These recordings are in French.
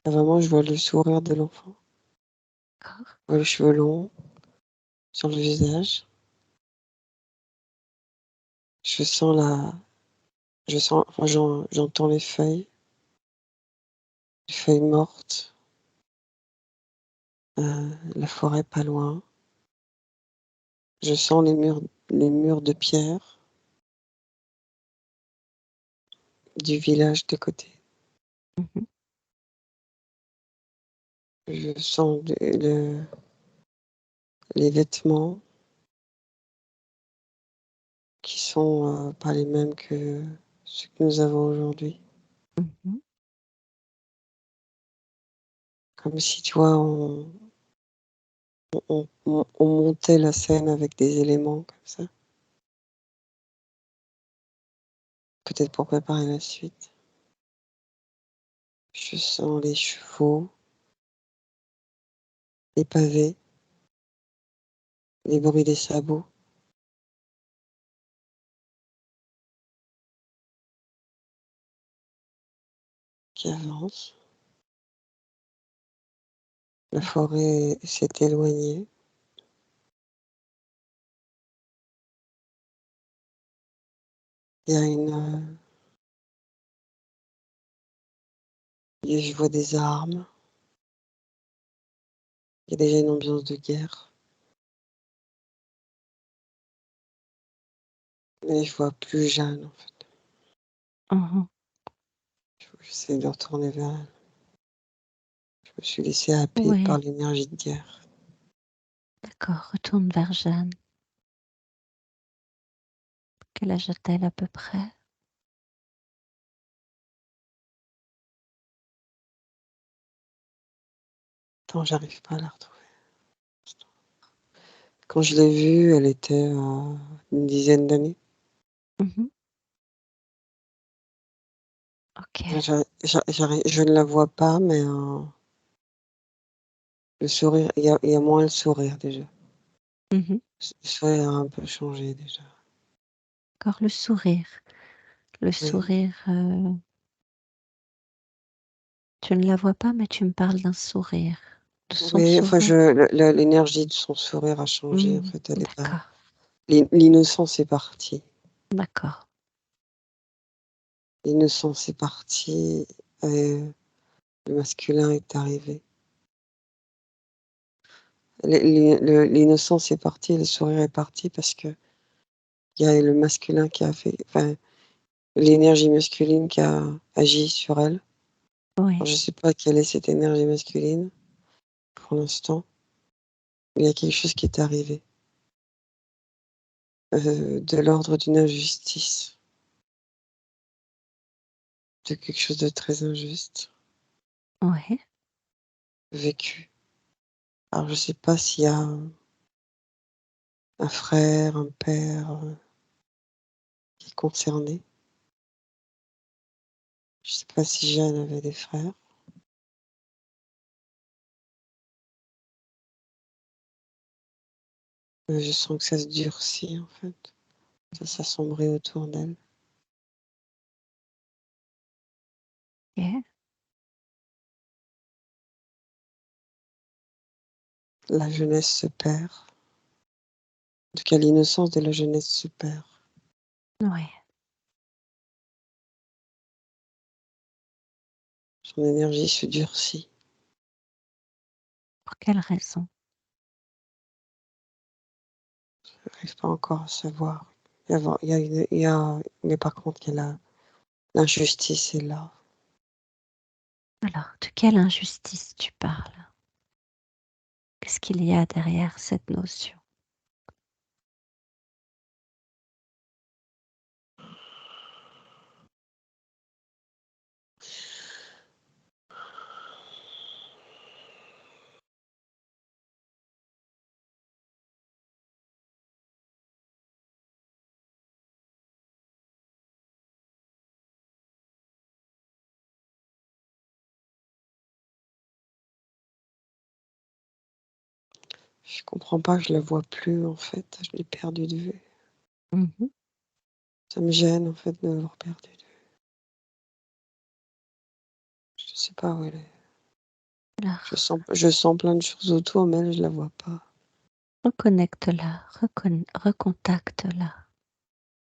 Là, vraiment, je vois le sourire de l'enfant. D'accord. Je vois les cheveux longs sur le visage. Je sens enfin, j'entends les feuilles mortes, la forêt pas loin. Je sens les murs de pierre du village de côté. Mmh. Je sens les vêtements qui sont pas les mêmes que ceux que nous avons aujourd'hui. Mmh. Comme si, tu vois, on montait la scène avec des éléments comme ça, peut-être pour préparer la suite. Je sens les chevaux, les pavés, les bruits des sabots qui avancent. La forêt s'est éloignée. Il y a je vois des armes. Il y a déjà une ambiance de guerre. Mais je vois plus Jeanne, en fait. Mmh. J'essaie de retourner vers elle. Je me suis laissée happer par Ouais, l'énergie de guerre. d'accord, retourne vers Jeanne. Quel âge a-t-elle à peu près? Attends, j'arrive pas à la retrouver. Quand je l'ai vue, elle était une dizaine d'années. Mmh. OK. Je ne la vois pas, mais le sourire, il y a moins le sourire déjà. Mmh. Le sourire a un peu changé déjà. D'accord, le sourire. Le Oui, sourire, tu ne la vois pas, mais tu me parles d'un sourire, de son oui, enfin, sourire. l'énergie de son sourire a changé. En Mmh. fait, elle est pas. D'accord, L'innocence est partie. d'accord. L'innocence est partie et le masculin est arrivé. L'innocence est partie et le sourire est parti parce que il y a le masculin qui a fait, enfin, l'énergie masculine qui a agi sur elle. Oui, Alors, je sais pas quelle est cette énergie masculine pour l'instant, mais il y a quelque chose qui est arrivé, de l'ordre d'une injustice, de quelque chose de très injuste ouais. vécu. Alors je sais pas s'il y a un frère, un père, qui est concerné. Je sais pas si Jeanne avait des frères. Je sens que ça se durcit en fait, ça s'assombrit autour d'elle. OK. La jeunesse se perd. En tout cas, l'innocence de la jeunesse se perd. Ouais. Son énergie se durcit. Pour quelle raison? Je n'arrive pas encore à savoir. Mais par contre, il y a l'injustice est là. Alors, de quelle injustice tu parles? Qu'est-ce qu'il y a derrière cette notion? Je comprends pas, je la vois plus en fait. Je l'ai perdue de vue. Mmh. Ça me gêne en fait de l'avoir perdue de vue. Je sais pas où elle est. Alors, Je sens plein de choses autour, mais elle, je la vois pas. reconnecte-la, recontacte-la.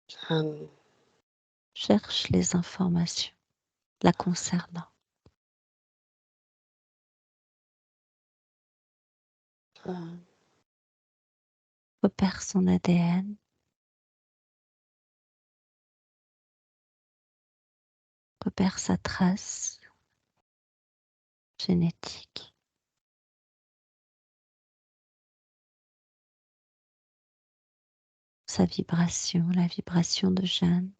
Jeanne, Cherche les informations la concernant. Jeanne, Repère son ADN. Repère sa trace génétique. Sa vibration, la vibration de Jeanne.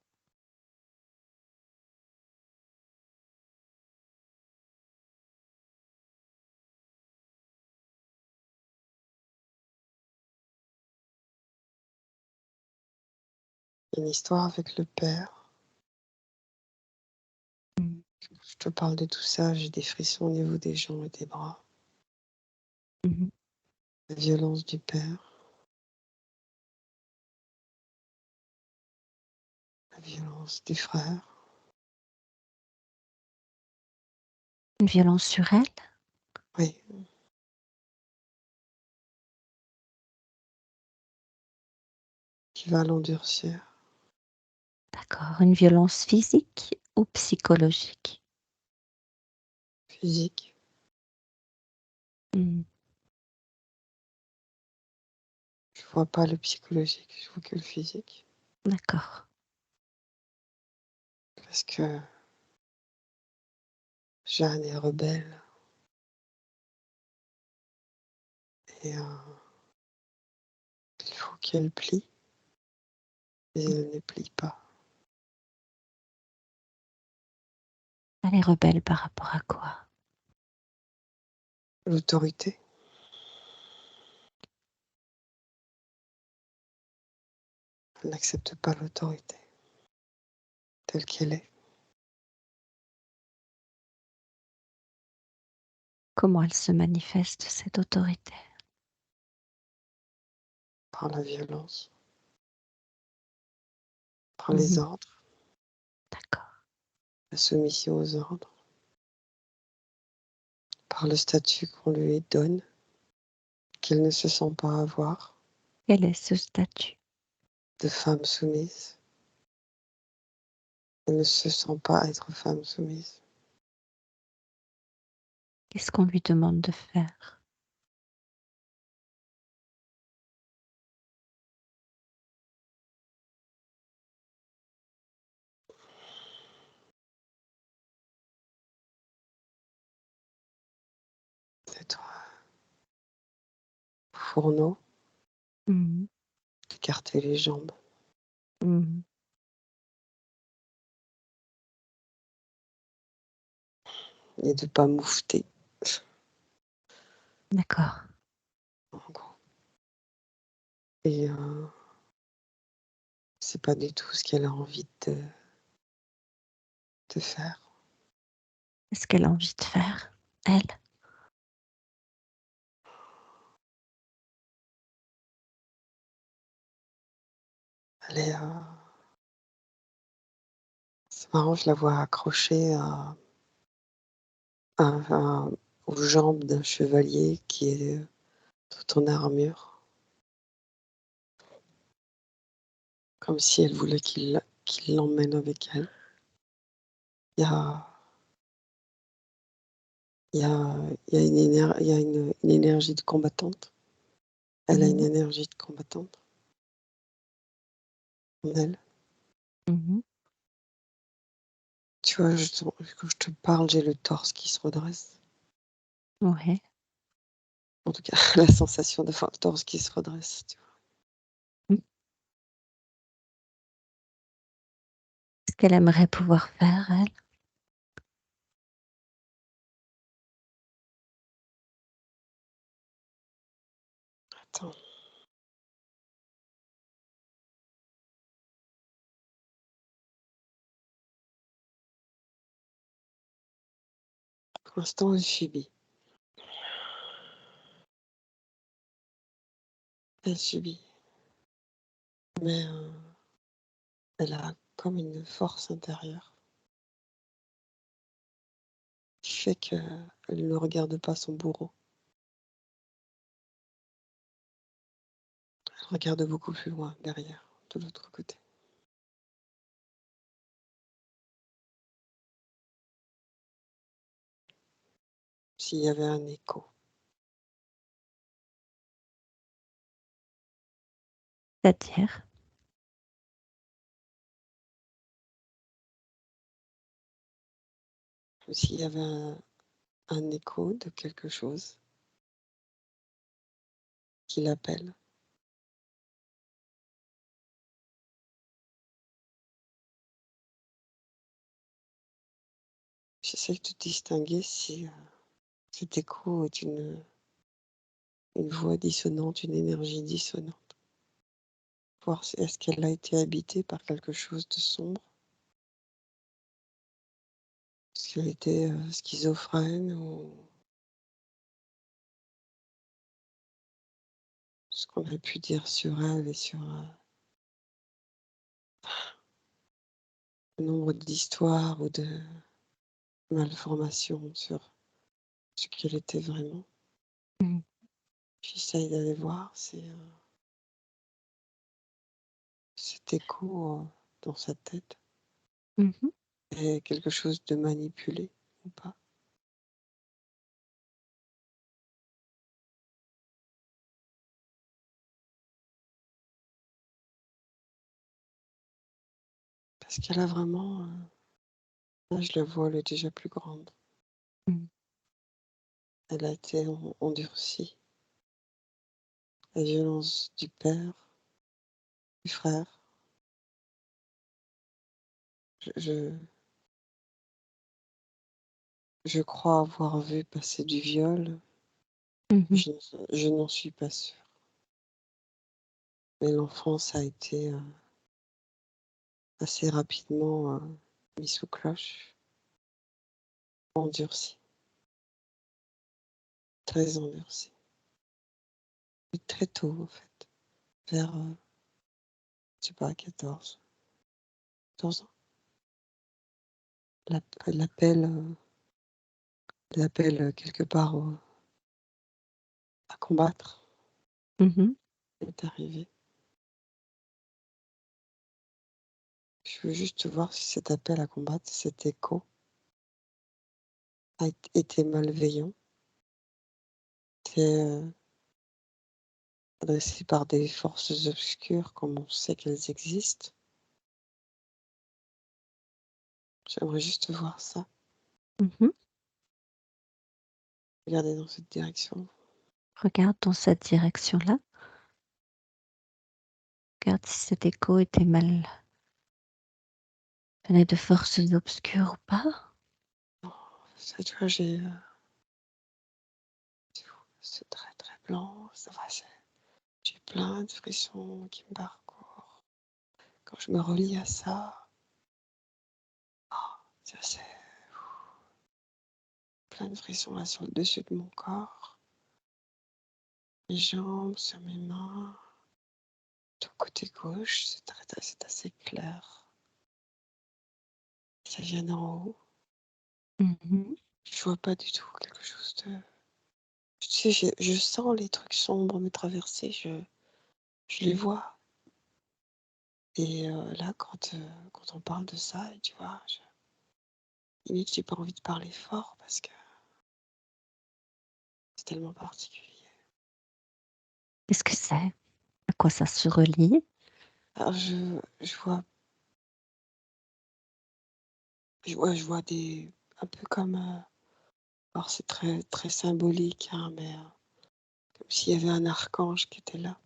une histoire avec le père. Mm. Je te parle de tout ça, j'ai des frissons au niveau des jambes et des bras. Mhm. La violence du père. La violence du frère. Une violence sur elle. Oui. Qui va l'endurcir. D'accord. Une violence physique ou psychologique. Physique. Mm. Je vois pas le psychologique, je vois que le physique. D'accord. Parce que Jeanne est rebelle. Et il faut qu'elle plie. Mais elle ne plie pas. Elle est rebelle par rapport à quoi? L'autorité. Elle n'accepte pas l'autorité telle qu'elle est. Comment elle se manifeste, cette autorité? Par la violence. Par les Mhm. ordres. D'accord. La soumission aux ordres. Par le statut qu'on lui donne. Qu'elle ne se sent pas avoir. Quel est ce statut? De femme soumise. Elle ne se sent pas être femme soumise. Qu'est-ce qu'on lui demande de faire? D'être fourneau. Mhm. D'écarter les jambes. Mhm. Et de pas moufter. D'accord. En gros. Et c'est pas du tout ce qu'elle a envie de faire. Qu'est-ce qu'elle a envie de faire, elle? Elle est, c'est marrant, je la vois accrochée aux jambes d'un chevalier qui est tout en armure. Comme si elle voulait qu'il l'emmène avec elle. Il y a, il y a une énergie de combattante. Elle a une Mhm. énergie de combattante en elle. Mhm. Tu vois, quand je te parle, j'ai le torse qui se redresse. Ouais. En tout cas, la sensation d'avoir le torse qui se redresse. Tu vois. Mm. Qu'est-ce qu'elle aimerait pouvoir faire, elle? Attends. Pour l'instant, elle subit. Elle subit. Mais elle a comme une force intérieure. fait qu'elle ne regarde pas son bourreau. Elle regarde beaucoup plus loin, derrière, de l'autre côté. S'il y avait un écho. C'est-à-dire? Comme s'il y avait un écho de quelque chose qui l'appelle. J'essaie de distinguer si cet écho est une voix dissonante, une énergie dissonante. Voir si est-ce qu'elle a été habitée par quelque chose de sombre. Est-ce qu'elle était schizophrène ou ce qu'on a pu dire sur elle et sur le nombre d'histoires ou de malformations sur ce qu'elle était vraiment. Mmh. J'essaye d'aller voir si cet écho dans sa tête Mmh. est quelque chose de manipulé ou pas. Parce qu'elle a vraiment, là je la vois, elle est déjà plus grande. Mmh. Elle a été endurcie. La violence du père, du frère. Je crois avoir vu passer du viol. Mmh. Je n'en suis pas sûre. Mais l'enfance a été assez rapidement mis sous cloche, endurcie, très endurcie. Et très tôt en fait, vers, je sais pas, 14 ans. L'appel, quelque part à combattre Mmh. est arrivé. Je veux juste voir si cet appel à combattre, cet écho, a été malveillant, était adressé par des forces obscures comme on sait qu'elles existent. J'aimerais juste voir ça, Mmh. regarder dans cette direction. Regarde dans cette direction-là. Regarde si cet écho était mal venait de forces obscures ou pas. Ça, tu vois, c'est très très blanc, ça va, j'ai plein de frissons qui me parcourent. Quand je me relie à ça, ça c'est plein de frissons là sur le dessus de mon corps, mes jambes, sur mes mains, tout côté gauche, c'est assez clair. Ça vient d'en haut. Mmh. Je vois pas du tout quelque chose de. Tu sais, je sens les trucs sombres me traverser, je les vois. Et là, quand on parle de ça, tu vois, limite, j'ai pas envie de parler fort parce que c'est tellement particulier. Qu'est-ce que c'est? À quoi ça se relie? Alors, je vois des. Un peu comme. Alors, c'est très, très symbolique, hein, mais comme s'il y avait un archange qui était là.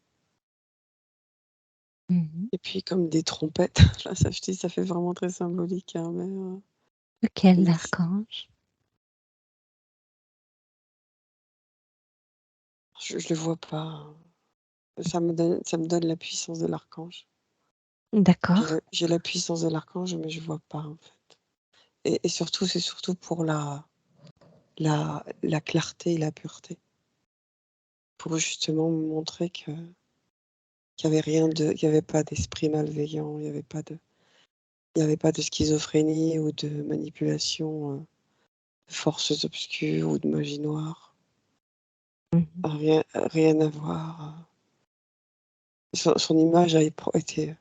Mmh. Et puis, comme des trompettes. Là, ça, je dis, ça fait vraiment très symbolique, hein, mais. Lequel Mais archange? je le vois pas, hein. Ça me donne la puissance de l'archange. D'accord. J'ai la puissance de l'archange, mais je vois pas, en fait. Et surtout, c'est surtout pour la clarté et la pureté. Pour justement me montrer qu'il y avait pas d'esprit malveillant, il y avait pas de schizophrénie ou de manipulation forces obscures ou de magie noire. Mmh. Rien à voir. Son image a été,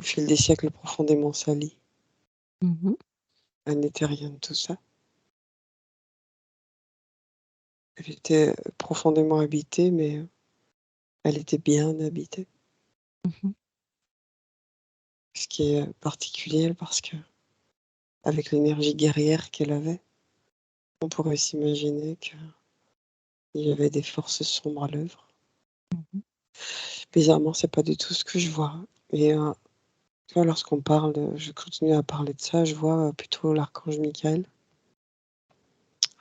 au fil des siècles, profondément salie. Mmh. Elle n'était rien de tout ça. Elle était profondément habitée, mais elle était bien habitée. Mmh. Ce qui est particulier parce que, avec l'énergie guerrière qu'elle avait, on pourrait s'imaginer qu'il y avait des forces sombres à l'œuvre. Mmh. Bizarrement, c'est pas du tout ce que je vois. Et tu vois, lorsqu'on parle, je continue à parler de ça, je vois plutôt l'archange Michael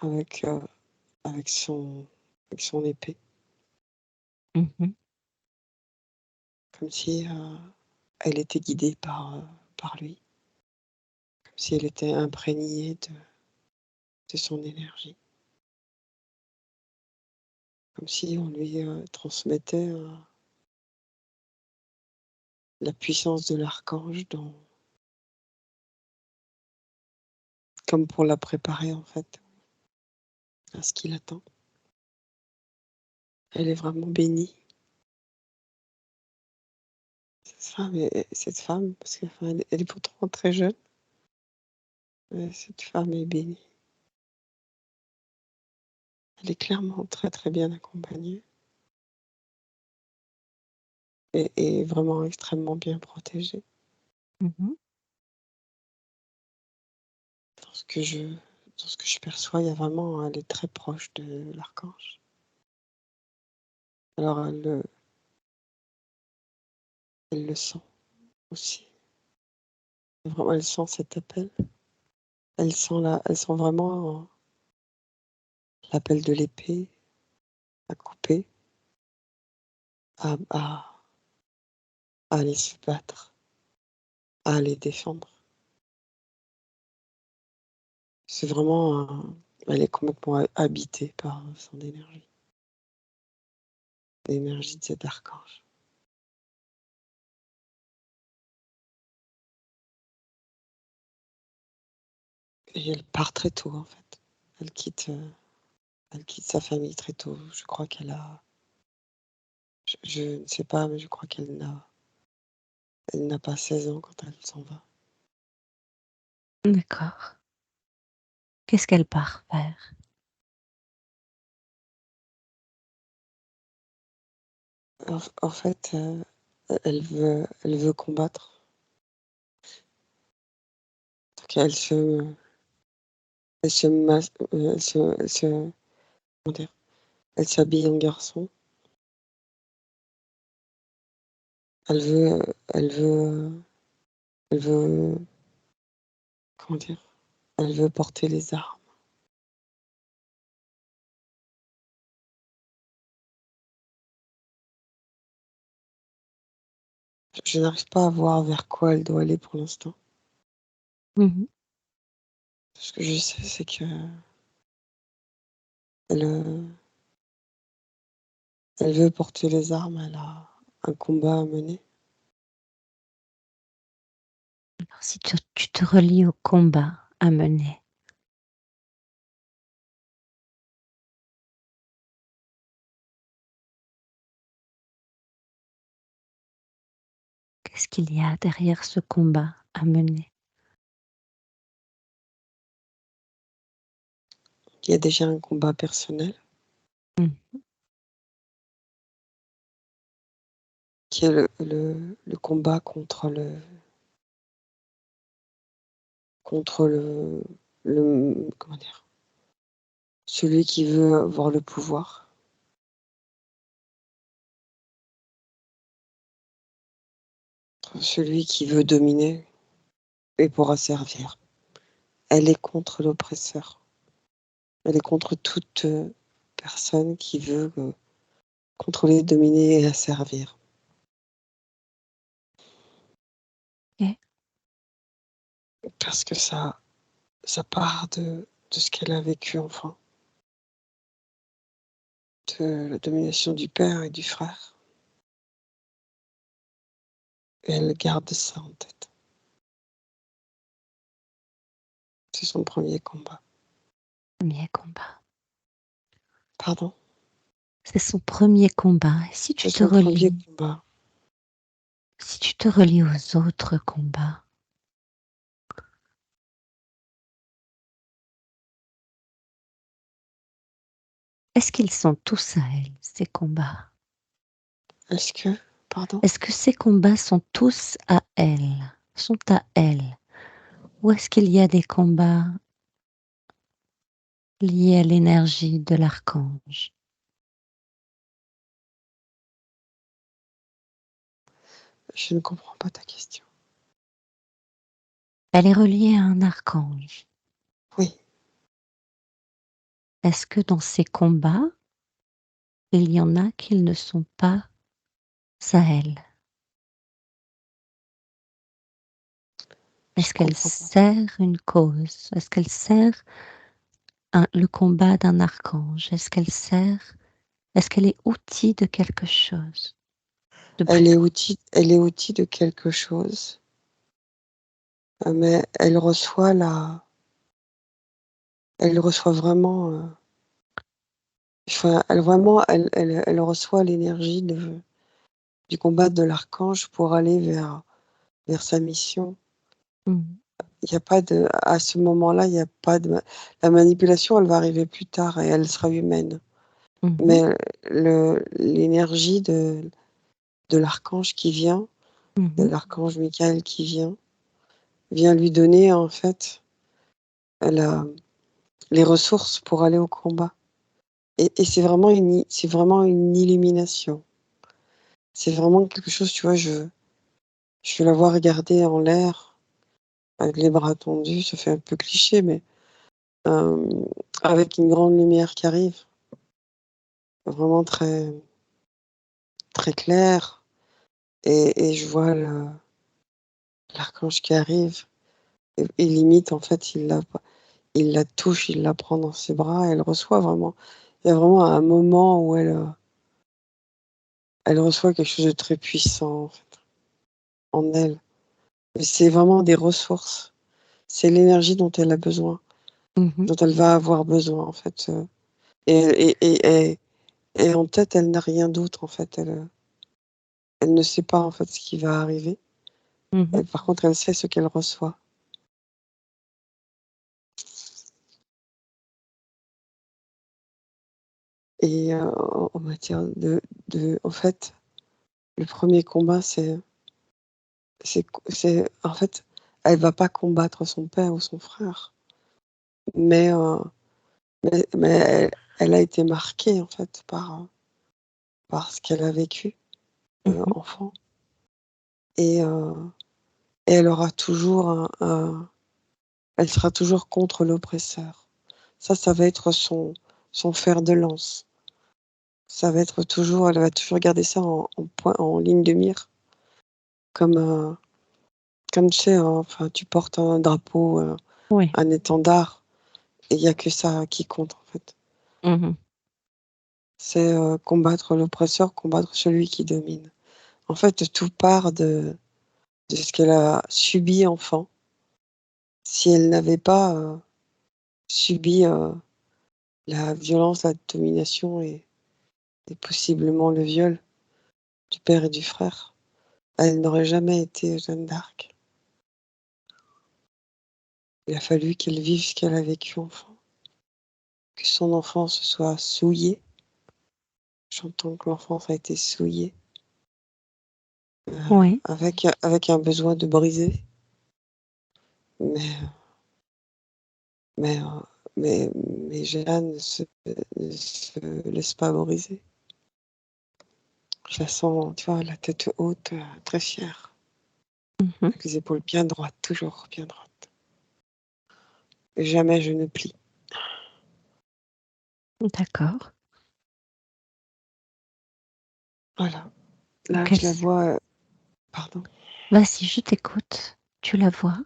avec, avec son, avec son épée, Mmh. comme si elle était guidée par lui, comme si elle était imprégnée de son énergie, comme si on lui transmettait la puissance de l'archange comme pour la préparer en fait à ce qui l'attend. Elle est vraiment bénie, cette femme, parce que enfin, elle est pourtant très jeune, mais cette femme est bénie. Elle est clairement très très bien accompagnée et vraiment extrêmement bien protégée. Mmh. Dans ce que je, dans ce que je perçois, il y a vraiment, elle est très proche de l'archange. Alors elle le sent aussi. Vraiment, elle sent cet appel. Elle sent vraiment l'appel de l'épée à couper, à, à, à aller se battre, à aller défendre. C'est vraiment, elle est complètement habitée par son énergie, l'énergie de cet archange. Et elle part très tôt en fait. Elle quitte, euh, elle quitte sa famille très tôt. Je crois qu'elle a, je ne sais pas, mais je crois elle n'a pas 16 ans quand elle s'en va. D'accord. Qu'est-ce qu'elle part faire? En fait, elle veut combattre. Donc elle se, mas- elle se, comment dire, elle s'habille en garçon. Elle veut, elle veut, elle veut, comment dire, elle veut porter les armes. Je n'arrive pas à voir vers quoi elle doit aller pour l'instant. Mmh. Ce que je sais, c'est que elle, elle veut porter les armes. Elle a un combat à mener. Alors si tu te relis au combat à mener, qu'est-ce qu'il y a derrière ce combat à mener? Il y a déjà un combat personnel Mmh. qui est le combat contre comment dire, celui qui veut avoir le pouvoir, contre celui qui veut dominer et pour asservir. Elle est contre l'oppresseur. Elle est contre toute personne qui veut contrôler, dominer et asservir. OK. Parce que ça part de ce qu'elle a vécu enfant, de la domination du père et du frère. Et elle garde ça en tête. C'est son premier combat. Premier combat. Pardon? C'est son premier combat. Et si tu C'est te son premier relis, combat. si tu te relis aux autres combats, est-ce qu'ils sont tous à elle, ces combats? Est-ce que pardon? Est-ce que ces combats sont tous à elle, sont à elle? Ou est-ce qu'il y a des combats liés à l'énergie de l'archange? Je ne comprends pas ta question. Elle est reliée à un archange. Oui, Est-ce que dans ces combats, il y en a qui ne sont pas à elle? je Est-ce qu'elle comprends pas. sert une cause? Est-ce qu'elle sert le combat d'un archange? Est-ce qu'elle est outil de quelque chose de plus? Elle est outil de quelque chose, mais elle reçoit vraiment, enfin, elle reçoit l'énergie du combat de l'archange pour aller vers sa mission. Mmh. Il y a pas de À ce moment-là, il y a pas de la manipulation, elle va arriver plus tard et elle sera humaine. Mmh mh. Mais l'énergie de l'archange qui vient, de Mmh. l'archange Michael qui vient lui donner, en fait, la les ressources pour aller au combat et c'est vraiment une illumination. C'est vraiment quelque chose, tu vois, je la vois regarder en l'air avec les bras tendus, ça fait un peu cliché, mais hem, avec une grande lumière qui arrive, vraiment très très claire et je vois l'archange qui arrive et limite, en fait, il la touche, il la prend dans ses bras, elle reçoit vraiment. Il y a vraiment un moment où elle reçoit quelque chose de très puissant, en fait, en elle. Et c'est vraiment des ressources. C'est l'énergie dont elle a besoin, Mmh. dont elle va avoir besoin, en fait, et en tête, elle n'a rien d'autre, en fait. Elle ne sait pas, en fait, ce qui va arriver. Mmh. Elle, par contre, elle sait ce qu'elle reçoit et en matière en fait, le premier combat, c'est en fait, elle va pas combattre son père ou son frère, mais elle a été marquée, en fait, par ce qu'elle a vécu, Mmh. enfant et heu et elle aura toujours elle sera toujours contre l'oppresseur. Ça va être son fer de lance. Ça va être toujours Elle va toujours garder ça en ligne de mire comme, comme tu sais, enfin, tu portes un drapeau, Oui. un étendard et il y a que ça qui compte, en fait. Mmh. C'est, combattre l'oppresseur, combattre celui qui domine. En fait, tout part de ce qu'elle a subi enfant. Si elle n'avait pas, subi, la violence, la domination et possiblement le viol du père et du frère, elle n'aurait jamais été Jeanne d'Arc. Il a fallu qu'elle vive ce qu'elle a vécu enfant, que son enfance soit souillée. J'entends que l'enfance a été souillée, Oui. avec un besoin de briser, mais mais heu, mais Jeanne ne se laisse pas briser. Je la sens, tu vois, la tête haute, très fière, Mmh. avec les épaules bien droites, toujours bien droites. Jamais je ne plie. D'accord. Voilà. Donc Là, elle je la s vois, pardon. Vas-y, je t'écoute. Tu la vois?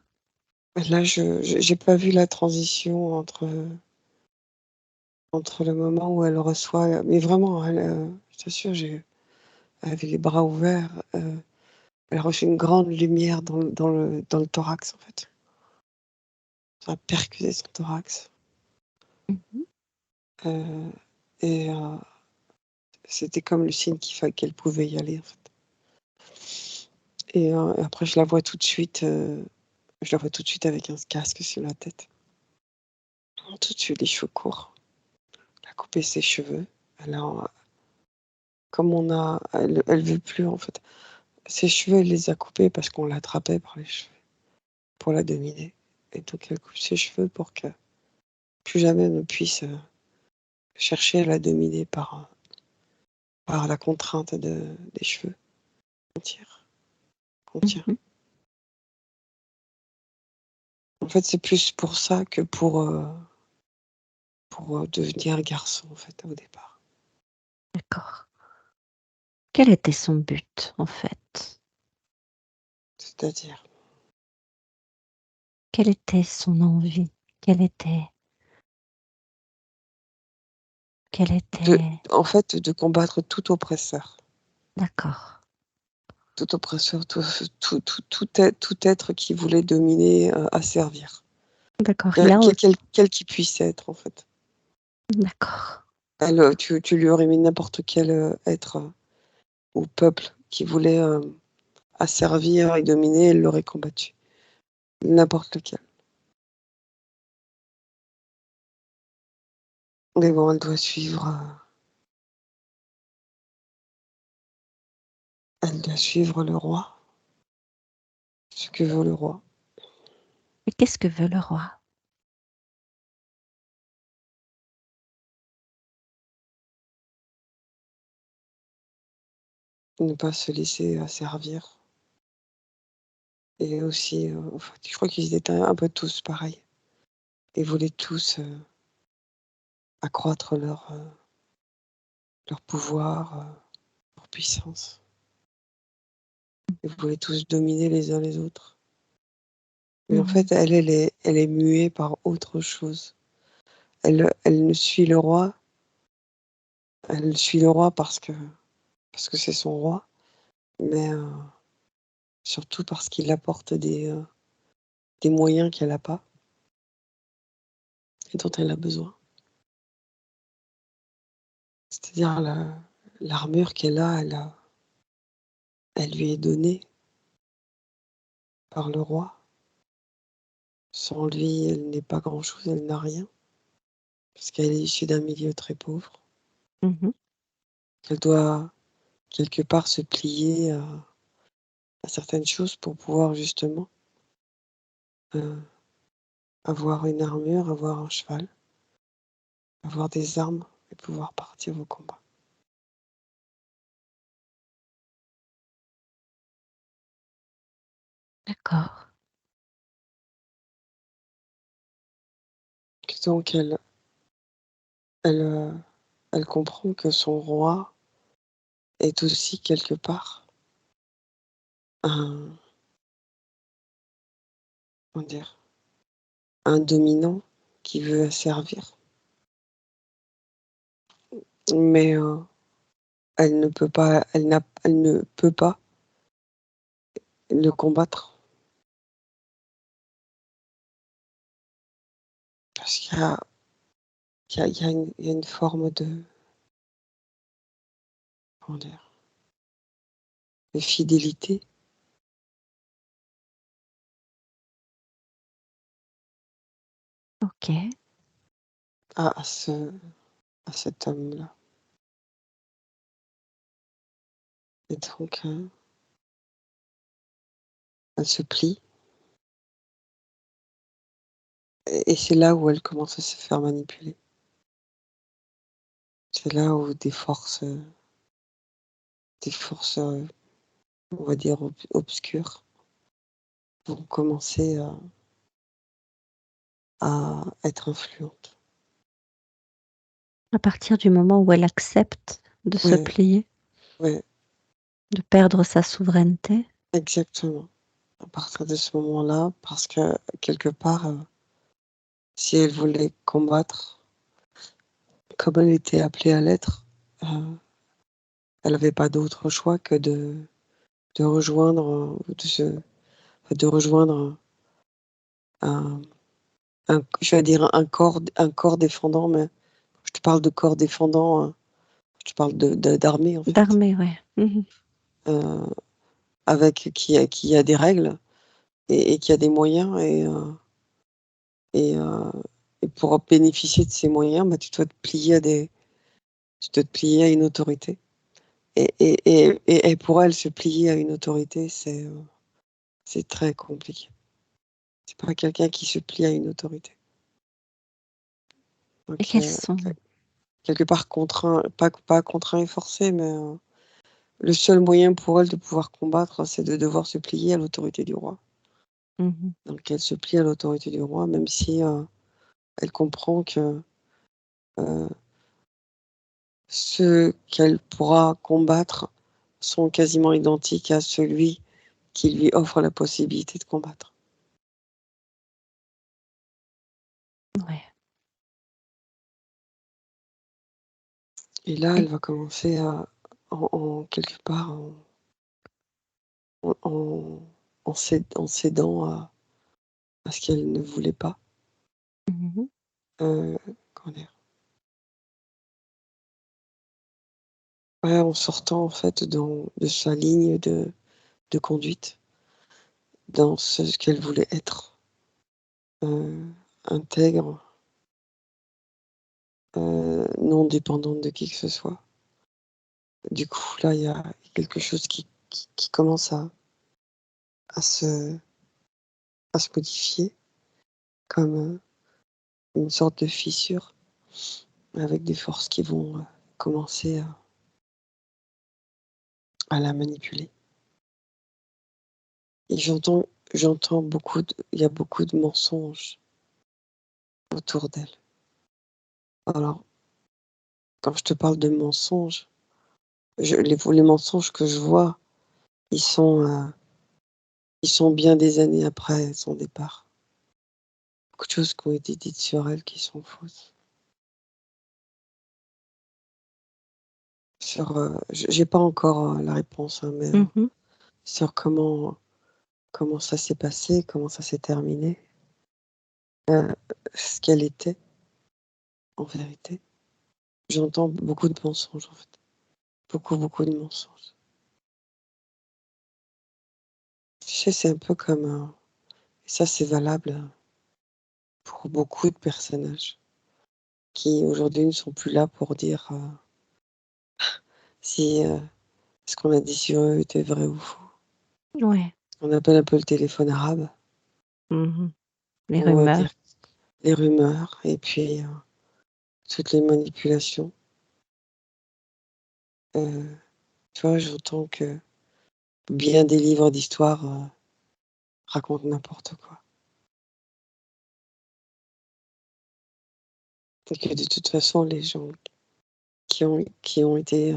Là, je j'ai pas vu la transition entre le moment où elle reçoit, mais vraiment, je t'assure, elle avait les bras ouverts, elle a reçu une grande lumière dans le thorax, en fait. Ça a percuté son thorax Mmh. Heu et c'était comme le signe qu'elle pouvait y aller, en fait. Et après je la vois tout de suite avec un casque sur la tête. Tout de suite les cheveux courts. Elle a coupé ses cheveux. Elle a comme on a elle veut plus, en fait. Ses cheveux, elle les a coupés parce qu'on l'attrapait par les cheveux pour la dominer, et donc elle coupe ses cheveux pour que plus jamais on ne puisse, chercher à la dominer par la contrainte des cheveux qu'on tire. Mmh. En fait, c'est plus pour ça que pour devenir garçon, en fait, au départ. D'accord. Quel était son but, en fait? C'est-à-dire Quelle était son envie? Quelle était quelle de était en fait, de combattre tout oppresseur. d'accord, Tout oppresseur, tout être qui voulait dominer, asservir. d'accord. Il a os Quel qu'il puisse être, en fait. d'accord, Elle, tu lui aurais mis n'importe quel, être, ou peuple qui voulait, asservir et dominer, elle l'aurait combattu. N'importe lequel. Mais bon, elle doit suivre le roi, ce que veut le roi. et qu'est-ce que veut le roi? Ne pas se laisser asservir, et aussi, en fait, je crois qu'ils étaient un peu tous pareils. Ils voulaient tous, accroître leur pouvoir, leur puissance. Ils voulaient tous dominer les uns les autres. Mais en Mmh. fait, elle est muée par autre chose. Elle ne suit le roi, elle suit le roi parce que c'est son roi, mais surtout parce qu'il apporte des moyens qu'elle a pas et dont elle a besoin. C'est-à-dire l'armure qu'elle a, elle lui est donnée par le roi. Sans lui, elle n'est pas grand-chose, elle n'a rien, parce qu'elle est issue d'un milieu très pauvre. Mmh. Elle doit quelque part se plier à certaines choses pour pouvoir justement, heu, avoir une armure, avoir un cheval, avoir des armes et pouvoir partir au combat. D'accord, Donc elle, elle comprend que son roi est aussi quelque part un, comment dire? Un dominant qui veut asservir, mais elle ne peut pas le combattre parce il y a une forme de, comment dire? De fidélité. OK, À cet homme-là, et donc elle se plie, et c'est là où elle commence à se faire manipuler. C'est là où des forces, on va dire obscures vont commencer à être influentes. à partir du moment où elle accepte de se Ouais, plier, ouais, de perdre sa souveraineté? exactement. À partir de ce moment-là, parce que quelque part, si elle voulait combattre comme elle était appelée à l'être, elle avait pas d'autre choix que de rejoindre, de rejoindre un je vais dire un corps défendant, mais je te parle de corps défendant, je te parle d'armée, en fait, D'armée, ouais. avec qui a des règles et qui a des moyens et pour bénéficier de ces moyens, bah, tu dois te plier à une autorité et pour elle, se plier à une autorité, c'est très compliqué. C'est pas quelqu'un qui se plie à une autorité. Et Donc quels sont quelque part contraint, pas contraint et forcé, mais le seul moyen pour elle de pouvoir combattre, c'est de devoir se plier à l'autorité du roi. Donc elle se plie à l'autorité du roi, même si, elle comprend que, ceux qu'elle pourra combattre sont quasiment identiques à celui qui lui offre la possibilité de combattre. ouais. Et là, elle Et va commencer à en quelque part en cédant à ce qu'elle ne voulait pas, heu, comment dire? Ouais, en sortant en fait de sa ligne de conduite, dans ce qu'elle voulait être, intègre, non dépendante de qui que ce soit. Du coup, là, il y a quelque chose qui commence à se à se modifier comme, une sorte de fissure avec des forces qui vont, commencer à la manipuler et j'entends beaucoup de il y a beaucoup de mensonges autour d'elle. Alors, quand je te parle de mensonges, les mensonges que je vois, ils sont, ils sont bien des années après son départ. Beaucoup de choses qui ont été dites sur elle qui sont fausses. Sur, j'ai pas encore, la réponse, hein, mais, sur comment ça s'est passé, comment ça s'est terminé, ce qu'elle était en vérité. J'entends beaucoup de mensonges, en fait. Beaucoup, beaucoup de mensonges. Tu sais, c'est un peu comme, et ça c'est valable, pour beaucoup de personnages qui aujourd'hui ne sont plus là pour dire, si, ce qu'on a dit sur eux était vrai ou faux. ouais. On appelle un peu le téléphone arabe Les pour, rumeurs. dire les rumeurs et puis, toutes les manipulations. Heu, tu vois, j'entends que bien des livres d'histoire, racontent n'importe quoi et que de toute façon les gens qui ont été,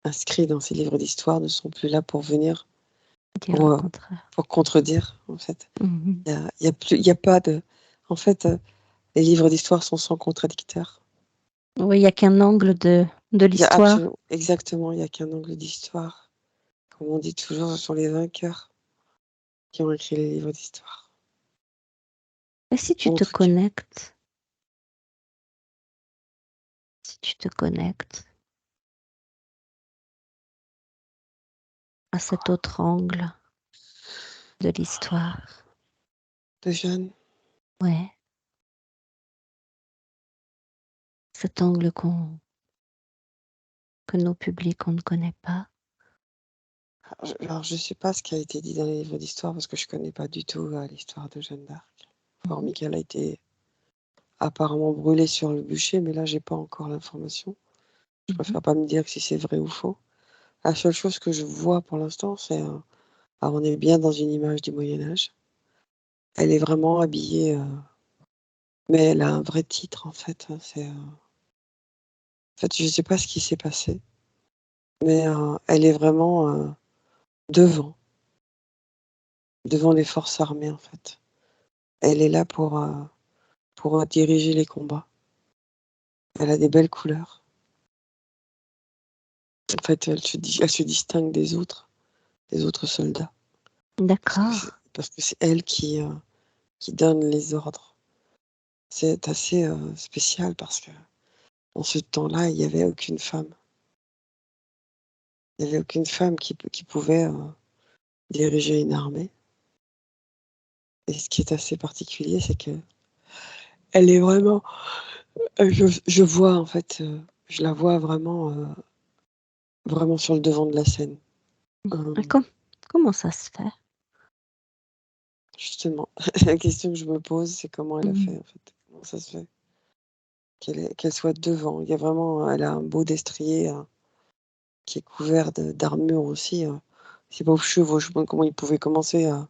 inscrits dans ces livres d'histoire ne sont plus là pour venir Dire le pour, contraire. pour contredire, en fait. Il y a pas de en fait, les livres d'histoire sont sans contradicteurs. Oui, il y a qu'un angle de Il y a l'histoire. absolument exactement, il y a qu'un angle d'histoire. Comme on dit toujours, ce sont les vainqueurs qui ont écrit les livres d'histoire. Et si tu Ou en te tout cas connectes, si tu te connectes à cet autre angle de l'histoire, de jeunes. ouais, cet angle que nos publics, on ne connaît pas. Alors je sais pas ce qui a été dit dans les livres d'histoire parce que je connais pas du tout, l'histoire de Jeanne d'Arc. Mmh. Hormis qu'elle a été apparemment brûlée sur le bûcher, mais là j'ai pas encore l'information. Je Mmh. préfère pas me dire si c'est vrai ou faux. La seule chose que je vois pour l'instant, c'est, on est bien dans une image du Moyen Âge. Elle est vraiment habillée, mais elle a un vrai titre en fait, en fait, je sais pas ce qui s'est passé, mais, elle est vraiment, devant, devant les forces armées en fait. Elle est là pour, diriger les combats. Elle a des belles couleurs. En fait, elle se distingue des autres soldats D'accord. parce que c'est elle qui donne les ordres. C'est assez, spécial parce que en ce temps-là, il y avait aucune femme. Il y avait aucune femme qui pouvait, diriger une armée et ce qui est assez particulier, c'est qu'elle est vraiment, je vois en fait, je la vois vraiment sur le devant de la scène. Et Hem, comment ça se fait? Justement, la question que je me pose, c'est comment elle a Mmh. fait en fait? Comment ça se fait qu'elle soit devant? Il y a vraiment, elle a un beau destrier, qui est couvert d'armure aussi, c'est pas aux chevaux, je sais pas comment ils pouvaient commencer à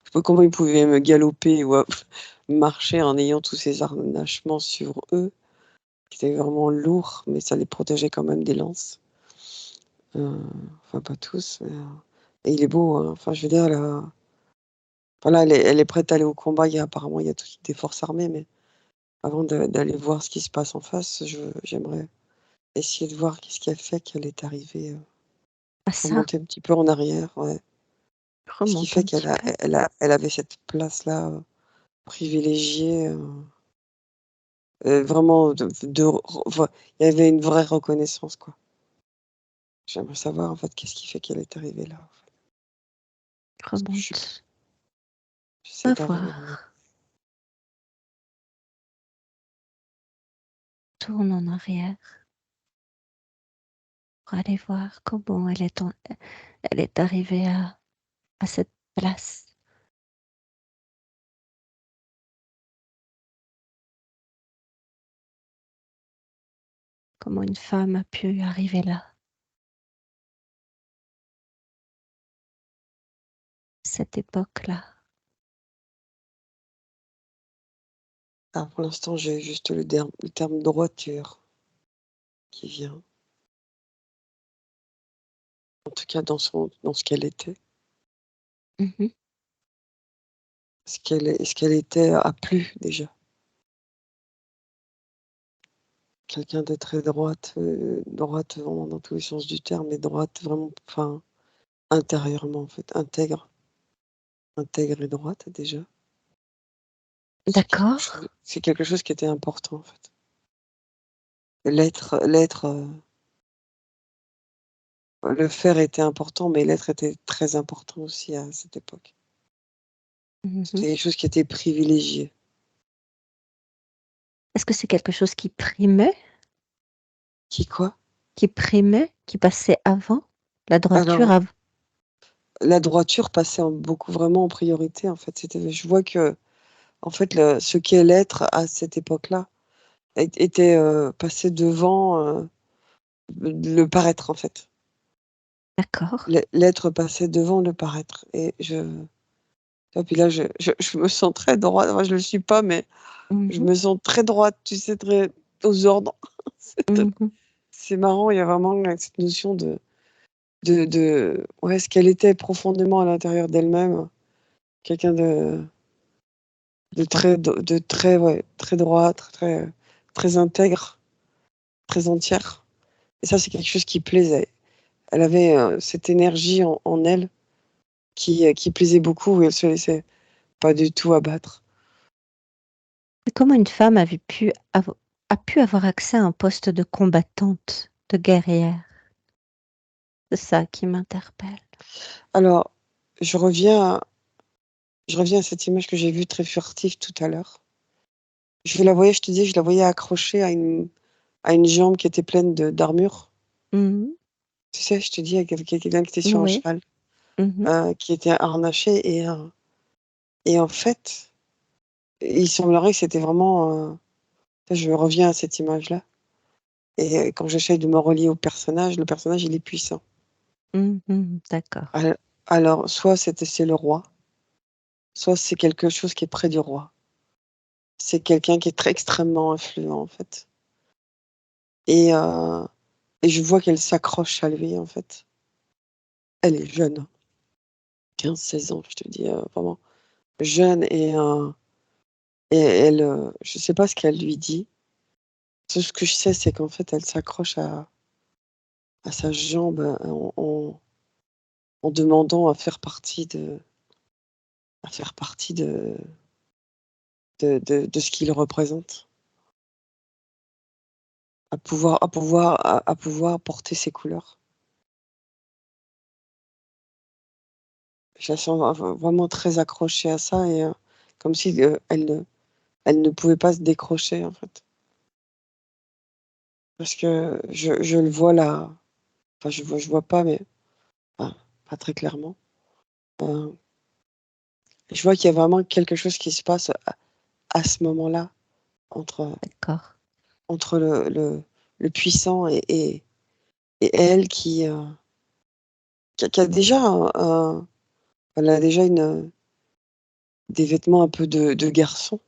je sais pas comment ils pouvaient me galoper ou marcher en ayant tous ces harnachements sur eux, qui étaient vraiment lourds, mais ça les protégeait quand même des lances. Enfin pas tous, mais et il est beau, hein, enfin je veux dire voilà, elle est prête à aller au combat. Il y a toutes des forces armées, mais avant d'aller voir ce qui se passe en face, j'aimerais essayer de voir qu'est-ce qui a fait qu'elle est arrivée, Ah ça, remonter un petit peu en arrière, ouais. Ce qui remonte fait un petit peu. elle avait cette place-là, privilégiée, vraiment de re il y avait une vraie reconnaissance, quoi. J'aimerais savoir, en fait, qu'est-ce qui fait qu'elle est arrivée là, en fait? Parce que Remonte. j'essaie Va d'avoir une voir. Tourne en arrière pour aller voir comment elle est arrivée à cette place. Comment une femme a pu arriver là, cette époque-là. pour l'instant, j'ai juste le terme droiture qui vient, en tout cas dans ce qu'elle était. Mmh. Ce qu'elle était a plu déjà. Quelqu'un de très droite, droite vraiment dans tous les sens du terme, mais droite vraiment, enfin, intérieurement, en fait, intègre et droite déjà. D'accord. C'est quelque chose qui était important, en fait. Le faire était important, mais l'être était très important aussi à cette époque. Mmh. C'était quelque chose qui était privilégié. Est-ce que c'est quelque chose Qui quoi? qui primait, qui passait avant? La droiture Alors, av la droiture passait beaucoup vraiment en priorité, en fait. Je vois que, en fait, ce qu'est l'être à cette époque-là était, passé devant, le paraître, en fait. D'accord. L'être passait devant le paraître et puis là, je me sens très droite. Moi, je le suis pas, mais je Mmh. me sens très droite, tu sais, très aux ordres. C'est Mmh. c'est marrant, il y a vraiment, cette notion ouais, ce qu'elle était profondément à l'intérieur d'elle-même, quelqu'un de très, ouais, très droit, très intègre, très entière et ça, c'est quelque chose qui plaisait. Elle avait, cette énergie en elle qui plaisait beaucoup et elle se laissait pas du tout abattre. Et comment une femme a pu avoir accès à un poste de combattante, de guerrière? C'est ça qui m'interpelle. Alors, je reviens à je reviens à cette image que j'ai vue très furtive tout à l'heure. Je te dis, je la voyais accrochée à une jambe qui était pleine d'armure. Mmh. Tu sais, je te dis, avec quelqu'un qui était sur un Oui. cheval, Mmh. qui était harnaché et en fait, il semblerait que c'était vraiment, je reviens à cette image-là et quand j'essaie de me relier au personnage, le personnage, il est puissant. Mmh. D'accord. Al alors soit c'est le roi, soit c'est quelque chose qui est près du roi. C'est quelqu'un qui est très extrêmement influent, en fait et heu et je vois qu'elle s'accroche à lui, en fait. Elle est jeune, 15-16 ans, je te dis, vraiment jeune et elle, je sais pas ce qu'elle lui dit. Tout ce que je sais, c'est qu'en fait, elle s'accroche à sa jambe, en demandant à faire partie de de ce qu'il représente. À pouvoir porter ses couleurs. Je la sens vraiment très accrochée à ça et comme si, elle ne pouvait pas se décrocher, en fait. Parce que je le vois là, enfin je vois pas, mais enfin, pas très clairement. Je vois qu'il y a vraiment quelque chose qui se passe à ce moment-là entre D'accord. entre le puissant et elle qui a déjà elle a déjà des vêtements un peu de garçon.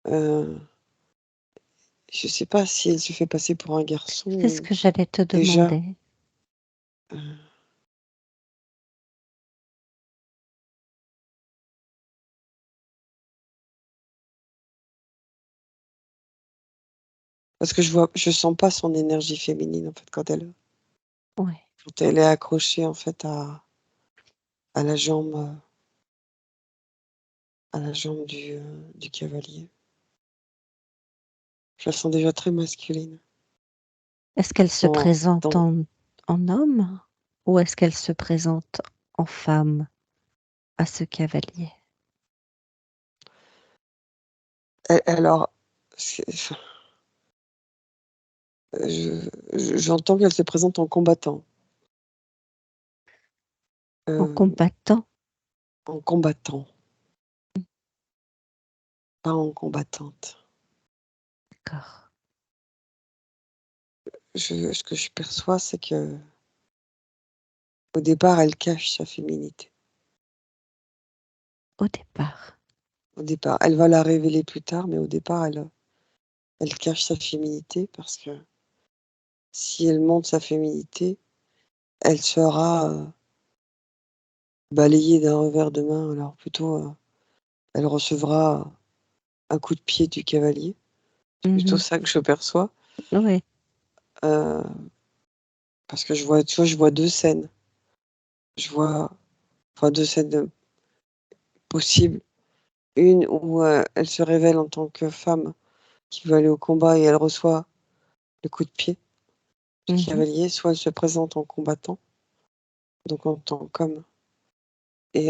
Heu, je sais pas si elle se fait passer pour un garçon C'est ce ou que j'allais te déjà, demander. heu parce que je sens pas son énergie féminine, en fait, Ouais. quand elle est accrochée, en fait, à la jambe, du cavalier. Je la sens déjà très masculine Est-ce qu'elle se dans présente dans en homme ou est-ce qu'elle se présente en femme à ce cavalier? alors, c'est enfin, j'entends qu'elle se présente en combattant, En heu, combattant? en combattant, pas en combattante. D'accord. Ce que je perçois, c'est qu'au départ, elle cache sa féminité. Au départ. Au départ, elle va la révéler plus tard, mais au départ, elle cache sa féminité parce que si elle montre sa féminité, elle sera, balayée d'un revers de main. Alors plutôt, elle recevra un coup de pied du cavalier. C'est plutôt Mmh. ça que je perçois, Oui. heu, parce que je vois tu vois, je vois 2 scènes. Je vois enfin 2 scènes, possibles. Une où, elle se révèle en tant que femme qui veut aller au combat et elle reçoit le coup de pied du Mmh. cavalier, soit elle se présente en combattant, donc en tant qu'homme et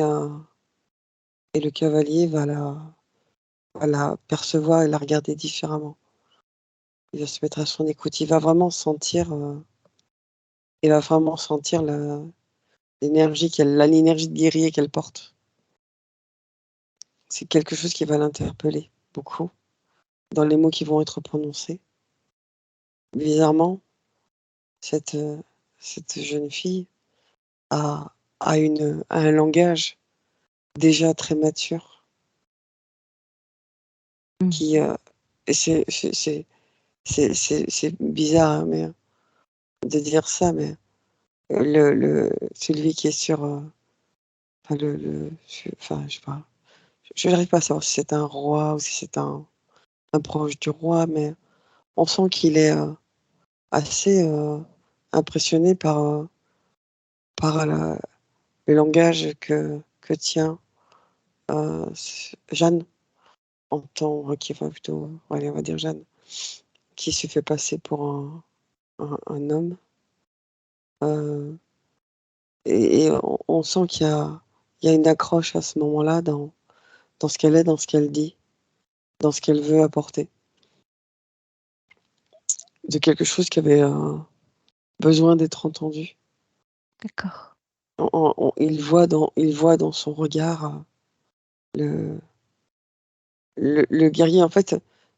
le cavalier va la percevoir et la regarder différemment. Il va se mettre à son écoute. Il va vraiment sentir l'énergie de guerrier qu'elle porte. C'est quelque chose qui va l'interpeller beaucoup dans les mots qui vont être prononcés. Bizarrement, cette, cette jeune fille a a un langage déjà très mature qui, Mmh. et c'est bizarre, hein, mais de dire ça, mais le celui qui est sur, enfin je sais pas, je n'arrive pas à savoir si c'est un roi ou si c'est un proche du roi, mais on sent qu'il est, assez, impressionné par le langage que tient, Jeanne en tant qui enfin plutôt, allez, on va dire Jeanne, qui se fait passer pour un homme, heu et on sent qu'il y a une accroche à ce moment-là dans ce qu'elle est, dans ce qu'elle dit, dans ce qu'elle veut apporter. De quelque chose qui avait, besoin d'être entendu. D'accord. Il voit dans son regard, le le guerrier. En fait,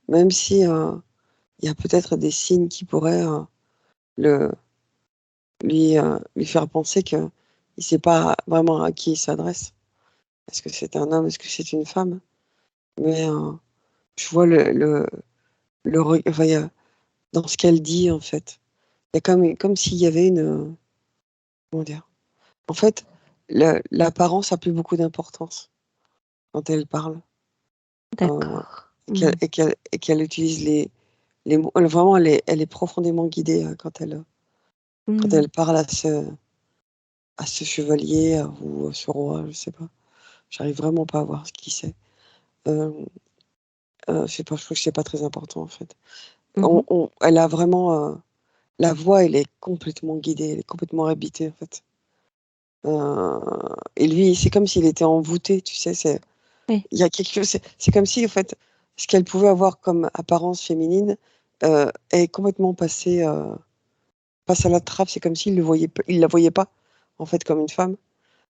même si, il y a peut-être des signes qui pourraient, le lui faire penser qu'il sait pas vraiment à qui il s'adresse. Est-ce que c'est un homme? Est-ce que c'est une femme? Mais, je vois enfin, il y a dans ce qu'elle dit, en fait, il y a comme s'il y avait comment dire? En fait, l'apparence a plus beaucoup d'importance quand elle parle, heu D'accord. Mmh. et qu'elle utilise les mots vraiment elle est profondément guidée, quand Mmh. elle parle à ce chevalier, ou ce roi, je sais pas. J'arrive vraiment pas à voir qui c'est. Hem Je sais pas, je trouve que c'est pas très important, en fait. Mmh. Elle a vraiment, la voix, elle est complètement guidée, elle est complètement habitée, en fait. Et lui, c'est comme s'il était envoûté, tu sais, Oui. il y a quelque chose, c'est comme si, en fait, ce qu'elle pouvait avoir comme apparence féminine, est complètement passe à la trappe. C'est comme s'il il la voyait pas, en fait, comme une femme.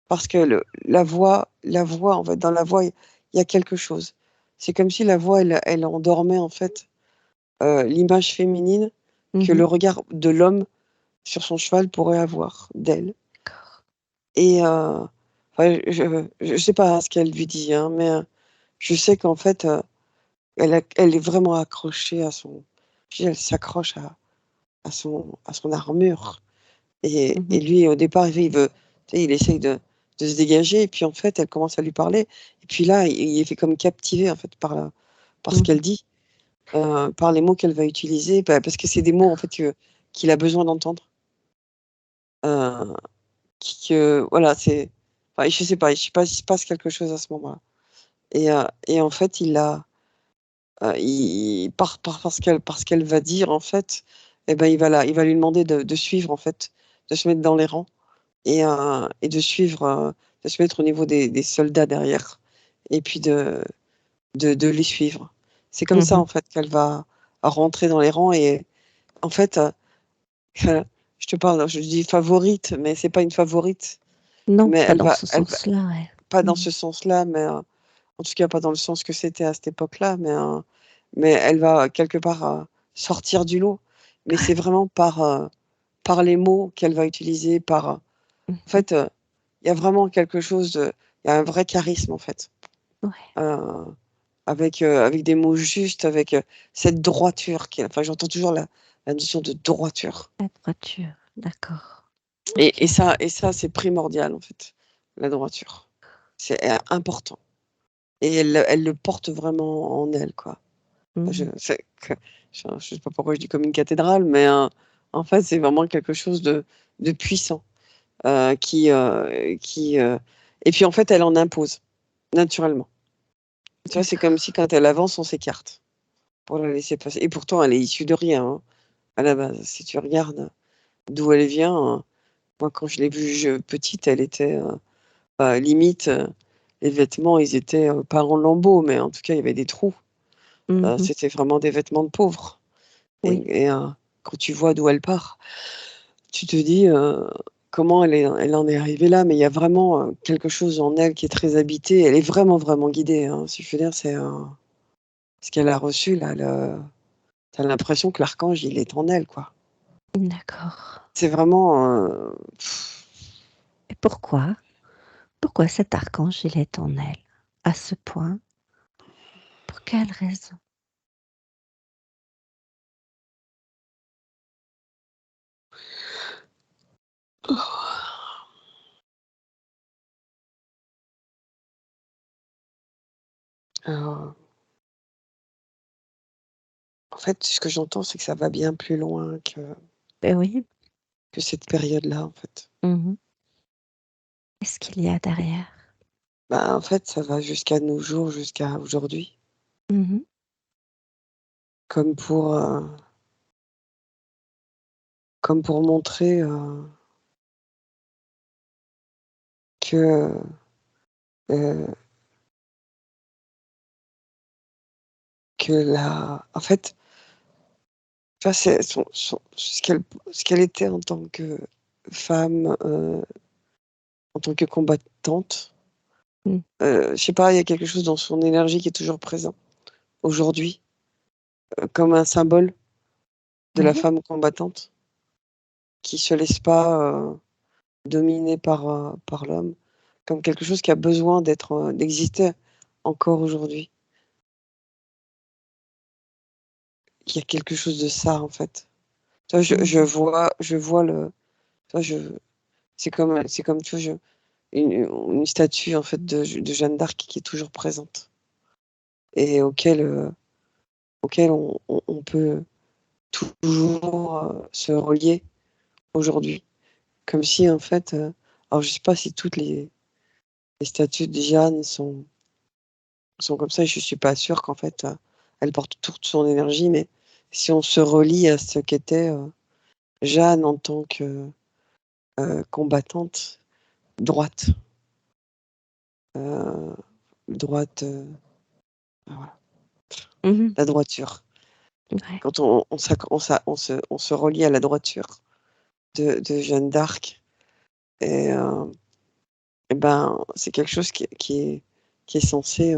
Parce que la voix, en fait, dans la voix, il y a quelque chose. C'est comme si la voix, elle endormait, en fait, l'image féminine que Mmh. le regard de l'homme sur son cheval pourrait avoir d'elle. D'accord. Et enfin, je sais pas ce qu'elle lui dit, hein, mais je sais qu'en fait, elle est vraiment accrochée à son, je dis, elle s'accroche à son armure. Et Mmh. lui, au départ, il veut, tu sais, il essaye de se dégager, et puis en fait, elle commence à lui parler, et puis là, il est fait comme captivé, en fait, par ce Mmh. qu'elle dit, par les mots qu'elle va utiliser, parce que c'est des mots, en fait, qu'il a besoin d'entendre. Heu, voilà, enfin, je sais pas, il se passe quelque chose à ce moment-là, et en fait, il parce qu'elle va dire, en fait, et ben, il va lui demander de suivre, en fait, de se mettre dans les rangs, et de suivre, de se mettre au niveau des soldats derrière, et puis de les suivre. C'est comme ça, Mmh. en fait, qu'elle va rentrer dans les rangs, et en fait, je te parle, je dis favorite, mais c'est pas une favorite, Non, mais pas dans ce sens-là, ouais. pas dans Mmh. ce sens-là, mais en tout cas pas dans le sens que c'était à cette époque-là, mais elle va quelque part, sortir du lot. Mais c'est vraiment par les mots qu'elle va utiliser, en Mmh. fait, il y a vraiment quelque chose il y a un vrai charisme, en fait, Ouais, heu, avec des mots justes, avec, cette droiture enfin, j'entends toujours la notion de droiture, la droiture, d'accord. et OK. ça, c'est primordial, en fait, la droiture. C'est, important, et elle le porte vraiment en elle, quoi. Je Mmh. sais que je sais pas pourquoi je dis comme une cathédrale, mais, en fait, c'est vraiment quelque chose de puissant, qui et puis, en fait, elle en impose, naturellement. Tu vois, c'est comme D'accord. si quand elle avance, on s'écarte pour la laisser passer, et pourtant elle est issue de rien, hein, à la base. Si tu regardes d'où elle vient, moi, quand je l'ai vue petite, elle était, bah, limite, les vêtements, ils étaient, pas en lambeaux, mais en tout cas, il y avait des trous. Mmh. C'était vraiment des vêtements de pauvres, Oui, et quand tu vois d'où elle part, tu te dis, comment elle en est arrivée là, mais il y a vraiment, quelque chose en elle qui est très habité. Elle est vraiment, vraiment guidée, hein, si je veux dire, ce qu'elle a reçu là, tu as l'impression que l'archange, il est en elle, quoi. d'accord. C'est vraiment, Et pourquoi? Pourquoi cet archange, il est en elle, à ce point? Pour quelle raison? heu, en fait, ce que j'entends, c'est que ça va bien plus loin Beh, oui. que cette période-là, en fait. Mmh. Qu'est-ce qu'il y a derrière? Bah, en fait, ça va jusqu'à nos jours, jusqu'à aujourd'hui, Mmh. comme pour, heu, comme pour montrer, que, heu, en fait, tu vois, c'est ce qu'elle était en tant que femme, en tant que combattante. Mmh. Je sais pas, il y a quelque chose dans son énergie qui est toujours présent aujourd'hui, comme un symbole de la Oui, femme combattante qui se laisse pas, dominer par l'homme, comme quelque chose qui a besoin d'exister encore aujourd'hui. Il y a quelque chose de ça, en fait. Tu vois, mmh. je vois tu vois, c'est comme, tu vois, une statue, en fait, de Jeanne d'Arc qui est toujours présente, et auquel on peut toujours, se relier aujourd'hui. Comme si, en fait, alors je sais pas si toutes les statues de Jeanne sont comme ça, et je suis pas sûre qu'en fait, elle porte toute son énergie, mais si on se relie à ce qu'était, Jeanne en tant que, combattante droite, droite, voilà, Mmh. la droiture. Ouais. Quand on se relie à la droiture de Jeanne d'Arc et ben, c'est quelque chose qui est censé,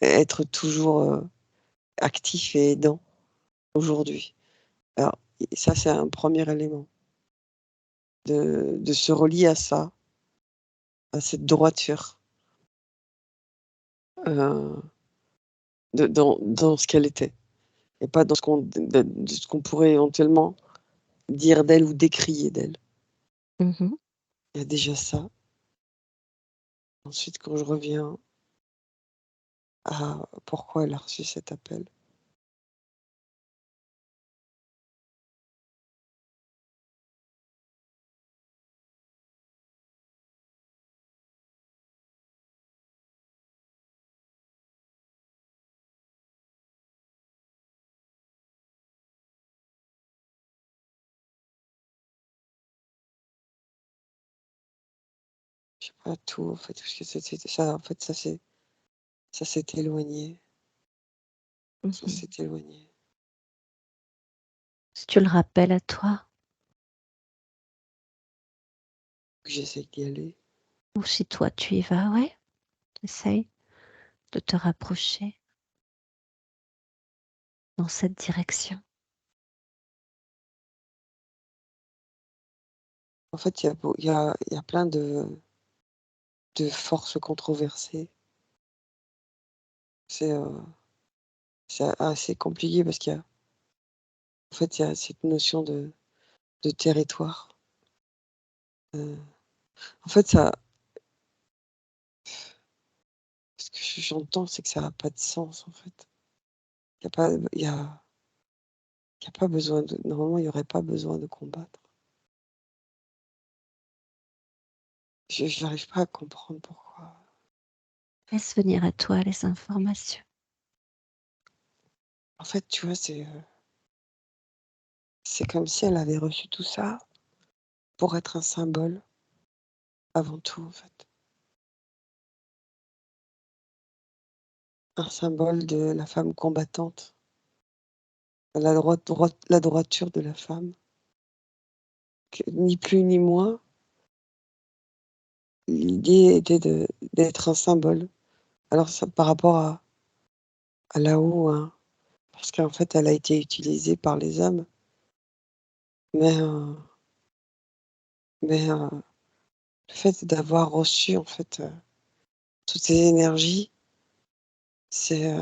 être toujours, actif et aidant aujourd'hui. Alors et ça, c'est un premier élément, de se relier à ça, à cette droiture, heu, dans ce qu'elle était et pas dans ce qu'on de ce qu'on pourrait éventuellement dire d'elle ou décrier d'elle. Mmh. Il y a déjà ça. Ensuite, quand je reviens à pourquoi elle a reçu cet appel. Je sais pas tout en fait, parce que c'était ça en fait, ça s'est éloigné, ça Mmh. s'est éloigné. Si tu le rappelles à toi Que j'essaie d'y aller. ou si toi tu y vas, ouais, essaye de te rapprocher dans cette direction. En fait, il y a plein de forces controversées. C'est, c'est assez compliqué parce qu'il y a en fait, il y a cette notion de territoire. Heu, En fait, ça ce que j'entends, c'est que ça a pas de sens, en fait. Il y a pas il y a pas besoin de normalement, il y aurait pas besoin de combattre. J'arrive pas à comprendre pourquoi. Laisse venir à toi les informations. En fait, tu vois, c'est comme si elle avait reçu tout ça pour être un symbole avant tout, en fait. Un symbole de la femme combattante, la droiture de la femme, que ni plus ni moins, l'idée était d'être un symbole. Alors ça par rapport à là-haut, hein, parce qu'en fait, elle a été utilisée par les hommes, mais le fait d'avoir reçu, en fait, toutes ces énergies, c'est,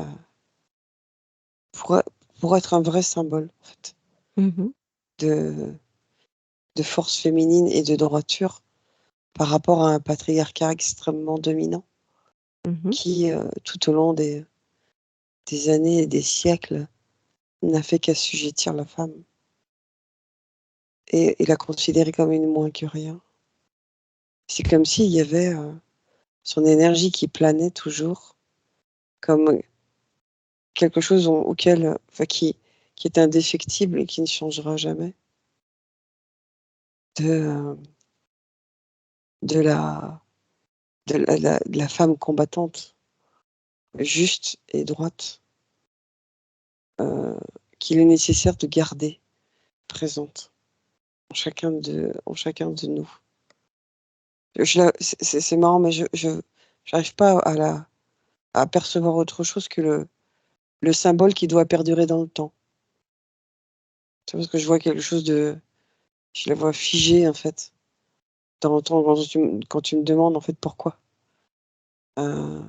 pour, pour être un vrai symbole, en fait, Mmh. de, de force féminine et de droiture par rapport à un patriarcat extrêmement dominant Mmh. qui, tout au long des années et des siècles, n'a fait qu'assujettir la femme et la considérer comme une moins que rien. C'est comme s'il y avait, son énergie qui planait toujours comme quelque chose auquel, enfin qui est indéfectible et qui ne changera jamais. De, de la de la femme combattante, juste et droite, heu, qu'il est nécessaire de garder présente en chacun de nous. Je la c'est marrant, mais je j'arrive pas à percevoir autre chose que le symbole qui doit perdurer dans le temps. Tu vois? Parce que je vois quelque chose je la vois figée, en fait, dans le temps quand tu me demandes, en fait, pourquoi. Heu,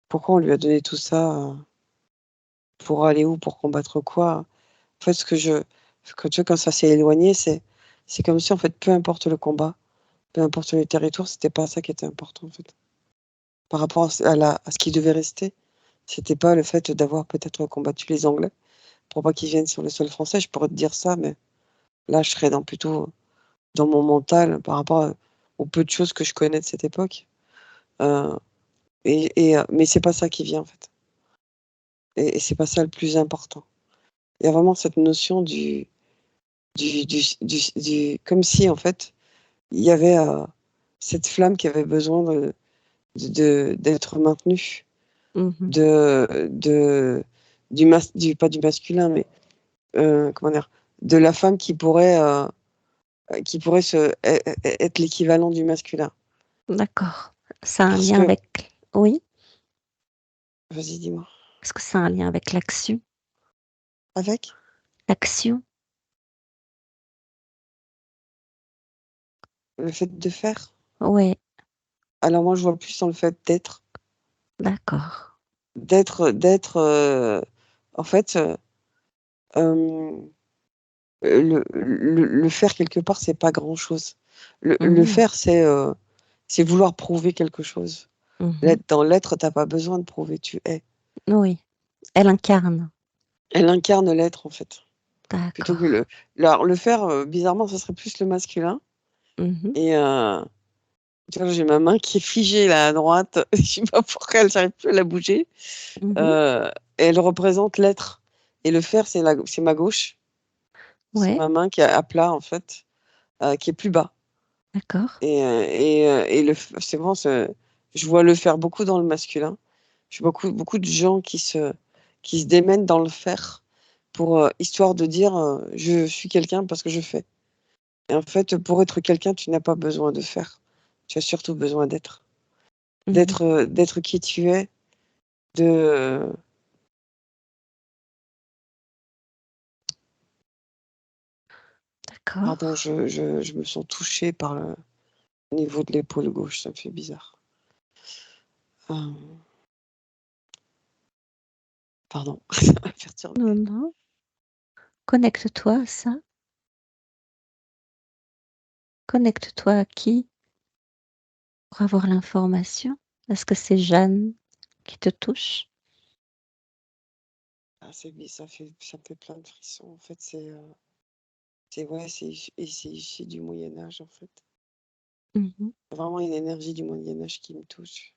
Pourquoi on lui a donné tout ça, pour aller où? Pour combattre quoi? En fait, quand tu vois, quand ça s'est éloigné, c'est comme si, en fait, peu importe le combat, peu importe le territoire, c'était pas ça qui était important, en fait. Par rapport à ce qui devait rester, c'était pas le fait d'avoir peut-être combattu les Anglais pour pas qu'ils viennent sur le sol français. Je pourrais te dire ça, mais là, je serais plutôt dans mon mental par rapport aux peu de choses que je connais de cette époque, heu mais c'est pas ça qui vient, en fait. Et c'est pas ça le plus important. Il y a vraiment cette notion comme si, en fait, il y avait cette flamme qui avait besoin d'être maintenue, Mmh. pas du masculin, mais comment dire, de la femme qui pourrait être l'équivalent du masculin. D'accord. Ça a un Parce lien que, avec oui? vas-y, dis-moi. Est-ce que ça a un lien avec l'action? Avec L'action? le fait de faire. Ouais, Alors moi, je vois plus dans le fait d'accord. en fait, le faire quelque part, c'est pas grand-chose. Le Mmh. faire, c'est vouloir prouver quelque chose. Mmh. Dans l'être, tu pas besoin de prouver, tu es. Oui, elle incarne. Elle incarne l'être, en fait. Plutôt que D'accord. alors le faire, bizarrement, ça serait plus le masculin Mmh. et tu vois, j'ai ma main qui est figée là à droite, je sais pas pourquoi elle j'arrive plus à la bouger, Mmh. heu et elle représente l'être et le faire, c'est ma gauche. C'est Ouais, ma main qui est à plat, en fait, qui est plus bas d'accord. et c'est vraiment je vois le faire beaucoup dans le masculin. Je vois beaucoup de gens qui se démènent dans le faire pour, histoire de dire, «Je suis quelqu'un parce que je fais». Et en fait, pour être quelqu'un, tu n'as pas besoin de faire. Tu as surtout besoin d'être. Mmh. D'être qui tu es, de pardon, D'accord. je me sens touchée par le au niveau de l'épaule gauche, ça me fait bizarre. Hem, pardon, ça m'a Non, perturbée. non. Connecte-toi à ça. Connecte-toi à qui pour avoir l'information? Est-ce que c'est Jeanne qui te touche? Ah, ça me fait plein de frissons. En fait, c'est ouais, c'est issu du Moyen Âge, en fait. Mmh. Vraiment une énergie du Moyen Âge qui me touche.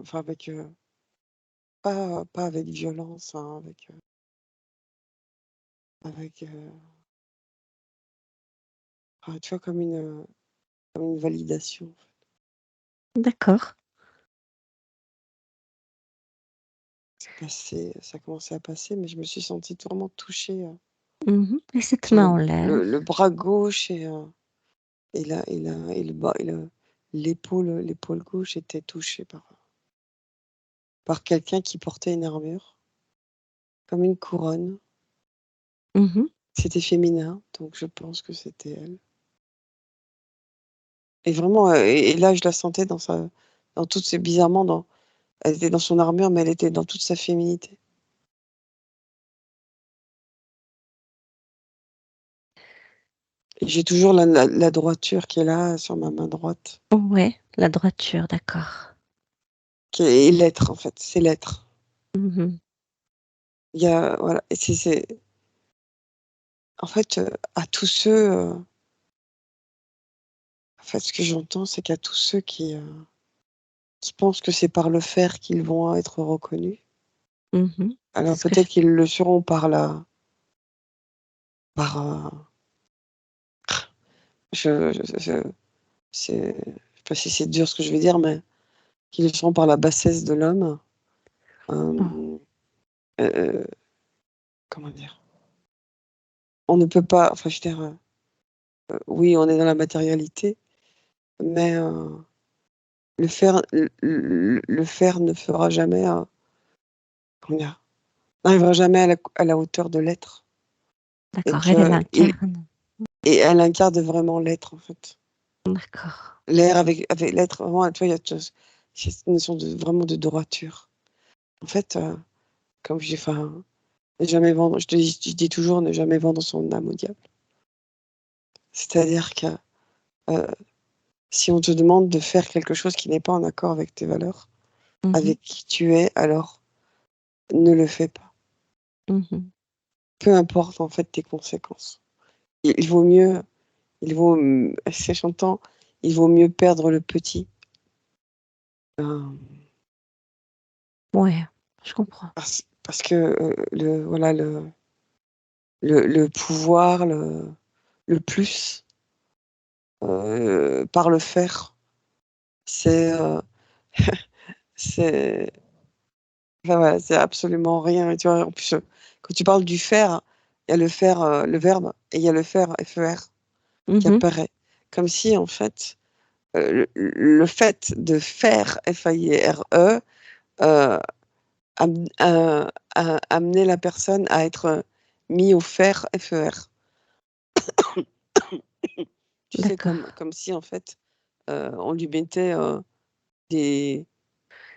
Enfin avec, pas avec violence, hein, avec, tu vois comme une validation. D'accord. Ça a commencé à passer, mais je me suis sentie vraiment touchée, Mmh. Et cette sur main en l'air. le bras gauche et le bas et l'épaule gauche était touchée par quelqu'un qui portait une armure, comme une couronne. Mmh. C'était féminin, donc je pense que c'était elle et vraiment, et là, je la sentais dans toutes ses bizarrement dans elle était dans son armure, mais elle était dans toute sa féminité et j'ai toujours la droiture qui est là, sur ma main droite, Ouais, la droiture, d'accord. qui est l'être, en fait, c'est l'être. Mmh. Il y a voilà et c'est en fait, à tous ceux, en fait, ce que j'entends, c'est qu'à tous ceux qui pensent que c'est par le faire qu'ils vont être reconnus, Mmh. C'est alors ce que peut-être je qu'ils le seront par, je c'est je sais pas si c'est dur ce que je vais dire, mais qu'ils le seront par la bassesse de l'homme, oh, hem, heu, comment dire? On ne peut pas enfin, je veux dire, oui, on est dans la matérialité, mais le faire ne fera jamais, comment dire? N'arrivera jamais à la hauteur de l'être et d'accord, elle, elle qu'il incarne. et elle incarne vraiment l'être, en fait. D'accord. L'air avec l'être vraiment, tu vois, il y a cette notion de vraiment de droiture. En fait, comme je dis, enfin, ne jamais vendre je dis toujours: «Ne jamais vendre son âme au diable». C'est-à-dire que, heu, si on te demande de faire quelque chose qui n'est pas en accord avec tes valeurs, Mmh. avec qui tu es, alors ne le fais pas. Mmh. Peu importe, en fait, tes conséquences. Il vaut mieux si j'entends, il vaut mieux perdre le petit, hem, Ouais, je comprends. Parce que voilà, le pouvoir, le plus, par le faire, c'est c'est enfin, voilà, c'est absolument rien. Et tu vois, en plus, quand tu parles du faire, il y a le faire, le verbe, et il y a le faire, FER, qui Mhm. apparaît. Comme si, en fait, le fait de faire, FAIRE, amenait la personne à être mis au fer, FER. Tu sais, D'accord. comme si, en fait, on lui mettait des,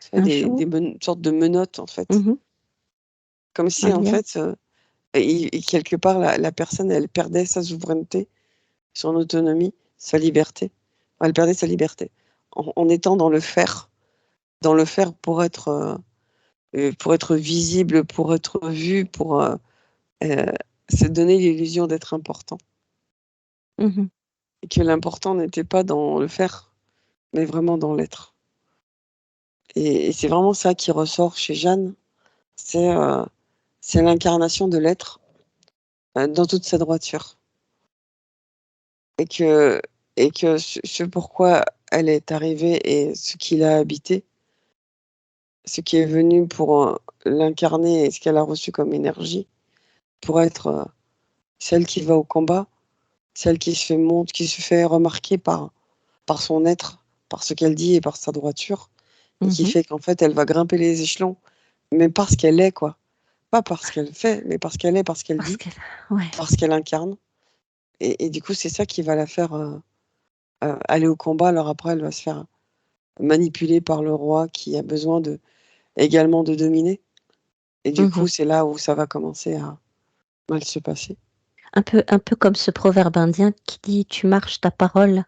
tu vois, Un joug? sortes de menottes, en fait. Mhm. Comme Un si, en lien? fait, et quelque part, la personne, elle perdait sa souveraineté, son autonomie, sa liberté. Enfin, elle perdait sa liberté en étant dans le faire pour être visible, pour être vu, pour se donner l'illusion d'être important. Mhm. Et que l'important n'était pas dans le faire, mais vraiment dans l'être. Et c'est vraiment ça qui ressort chez Jeanne, c'est c'est l'incarnation de l'être dans toute sa droiture. Et que, et que ce pourquoi elle est arrivée et ce qui l'a habité, ce qui est venu pour l'incarner et ce qu'elle a reçu comme énergie, pour être celle qui va au combat, celle qui se fait qui se fait remarquer par son être, par ce qu'elle dit et par sa droiture, et qui Mhm. fait qu'en fait elle va grimper les échelons, mais parce qu'elle est, quoi. Pas parce qu'elle fait, mais parce qu'elle est, parce qu'elle Parce dit, que, ouais. parce qu'elle incarne. Et du coup, c'est ça qui va la faire aller au combat. Alors après, elle va se faire manipuler par le roi qui a besoin également de dominer. Et du coup, Mhm. c'est là où ça va commencer à mal se passer. Un peu comme ce proverbe indien qui dit: «Tu marches ta parole»,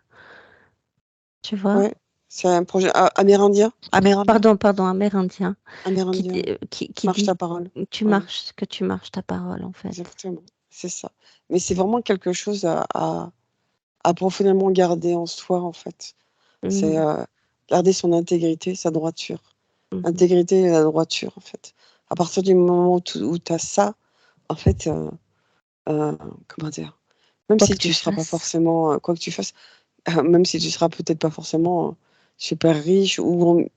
tu vois? Ouais, c'est un projet amérindien. Amérindien. Pardon, amérindien, Amérindien, ouais. Tu qui marches ta dit: parole. «Tu Ouais, marches que tu marches ta parole», en fait. exactement. C'est ça. Mais c'est vraiment quelque chose à profondément garder en soi, en fait. C'est Mmh. garder son intégrité, sa droiture. Mmh. L'intégrité et la droiture, en fait. À partir du moment où tu as ça, en fait, heu, comment dire? Même Quoi si que tu tu seras pas fasses. forcément, quoi que tu fasses, même si tu seras peut-être pas forcément, super riche ou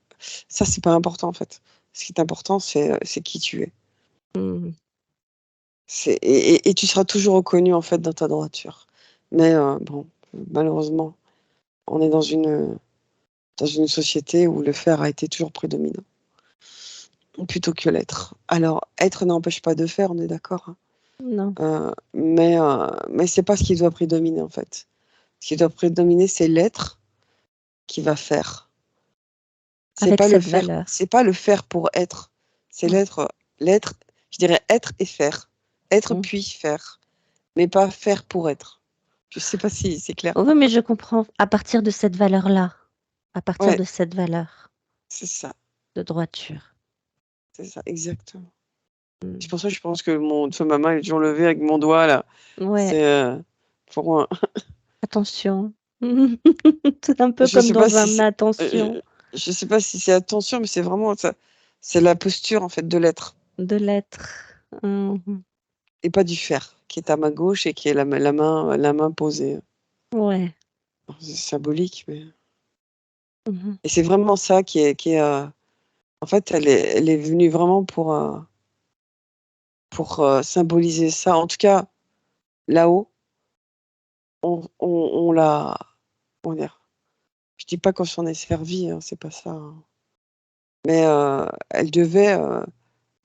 ça, c'est pas important, en fait. Ce qui est important, c'est qui tu es. Mmh. Et tu seras toujours reconnu, en fait, dans ta droiture. Mais bon, malheureusement, on est dans une société où le faire a été toujours prédominant, plutôt que l'être. Alors, être n'empêche pas de faire, on est d'accord, hein? Non, Mais c'est pas ce qui doit prédominer, en fait. Ce qui doit prédominer, c'est l'être qui va faire. avec cette valeur. C'est pas le faire pour être. C'est Mmh. l'être, je dirais être et faire. Être Mmh. puis faire, mais pas faire pour être. Je sais pas si c'est clair? Oui, mais je comprends, à partir de cette valeur-là, à partir Ouais, de cette valeur c'est ça, de droiture. exactement. C'est Mmh. pour ça que je pense que ma main est toujours levée avec mon doigt là. Ouais, C'est, pour, attention. C'est un peu je comme sais pas dans si un c'est, attention je sais pas si c'est attention, mais c'est vraiment ça, c'est la posture, en fait, de l'être de l'être. Mmh. et pas du faire, qui est à ma gauche et qui est la main posée. Ouais. C'est symbolique, mais Mmh. et c'est vraiment ça en fait, elle est venue vraiment pour, symboliser ça. En tout cas, là-haut, on l'a, comment dire? Je dis pas qu'on s'en est servi, hein, c'est pas ça, hein, mais elle devait,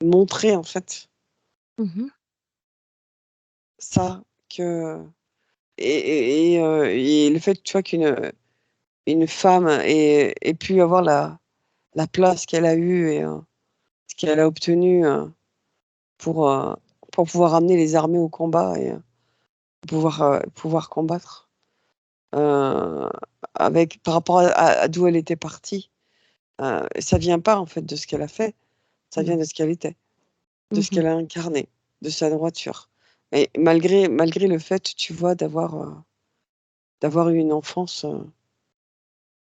montrer, en fait, Mmh. ça, que et le fait, tu vois, une femme ait pu avoir la place qu'elle a eue et ce qu'elle a obtenu, pour, heu, pour pouvoir amener les armées au combat et pouvoir combattre, heu, avec par rapport à d'où elle était partie, ça vient pas, en fait, de ce qu'elle a fait, ça vient Non. de ce qu'elle était, de ce Mmh. qu'elle a incarné, de sa droiture. Et malgré le fait, tu vois, d'avoir eu une enfance,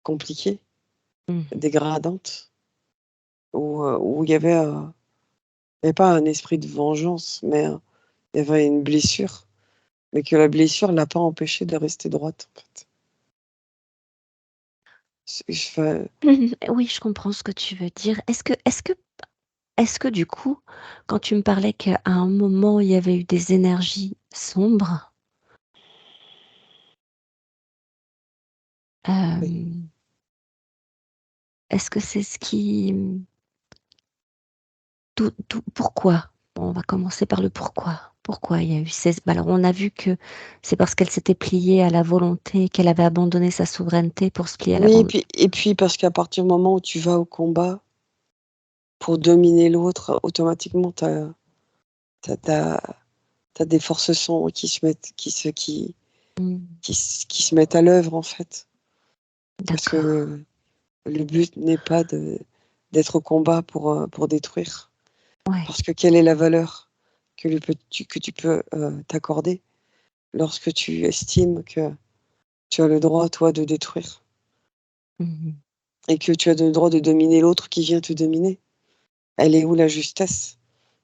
compliquée, Mmh. dégradante, où il y avait pas un esprit de vengeance, mais il y avait une blessure, mais que la blessure l'a pas empêchée de rester droite, en fait. Oui, je comprends ce que tu veux dire. Est-ce que du coup, quand tu me parlais qu'à un moment, il y avait eu des énergies sombres, Oui. est-ce que c'est ce qui pourquoi? Bon, on va commencer par le pourquoi. Pourquoi il y a eu ces alors on a vu que c'est parce qu'elle s'était pliée à la volonté, qu'elle avait abandonné sa souveraineté pour se plier à la Oui, volonté. et puis parce qu'à partir du moment où tu vas au combat pour dominer l'autre, automatiquement tu as des forces sombres qui se mettent qui se mettent à l'œuvre, en fait. Parce D'accord. que le but n'est pas d'être au combat pour détruire. Ouais. Parce que quelle est la valeur que tu peux t'accorder lorsque tu estimes que tu as le droit, toi, de détruire Mmh. et que tu as le droit de dominer l'autre qui vient te dominer? Elle est où la justesse?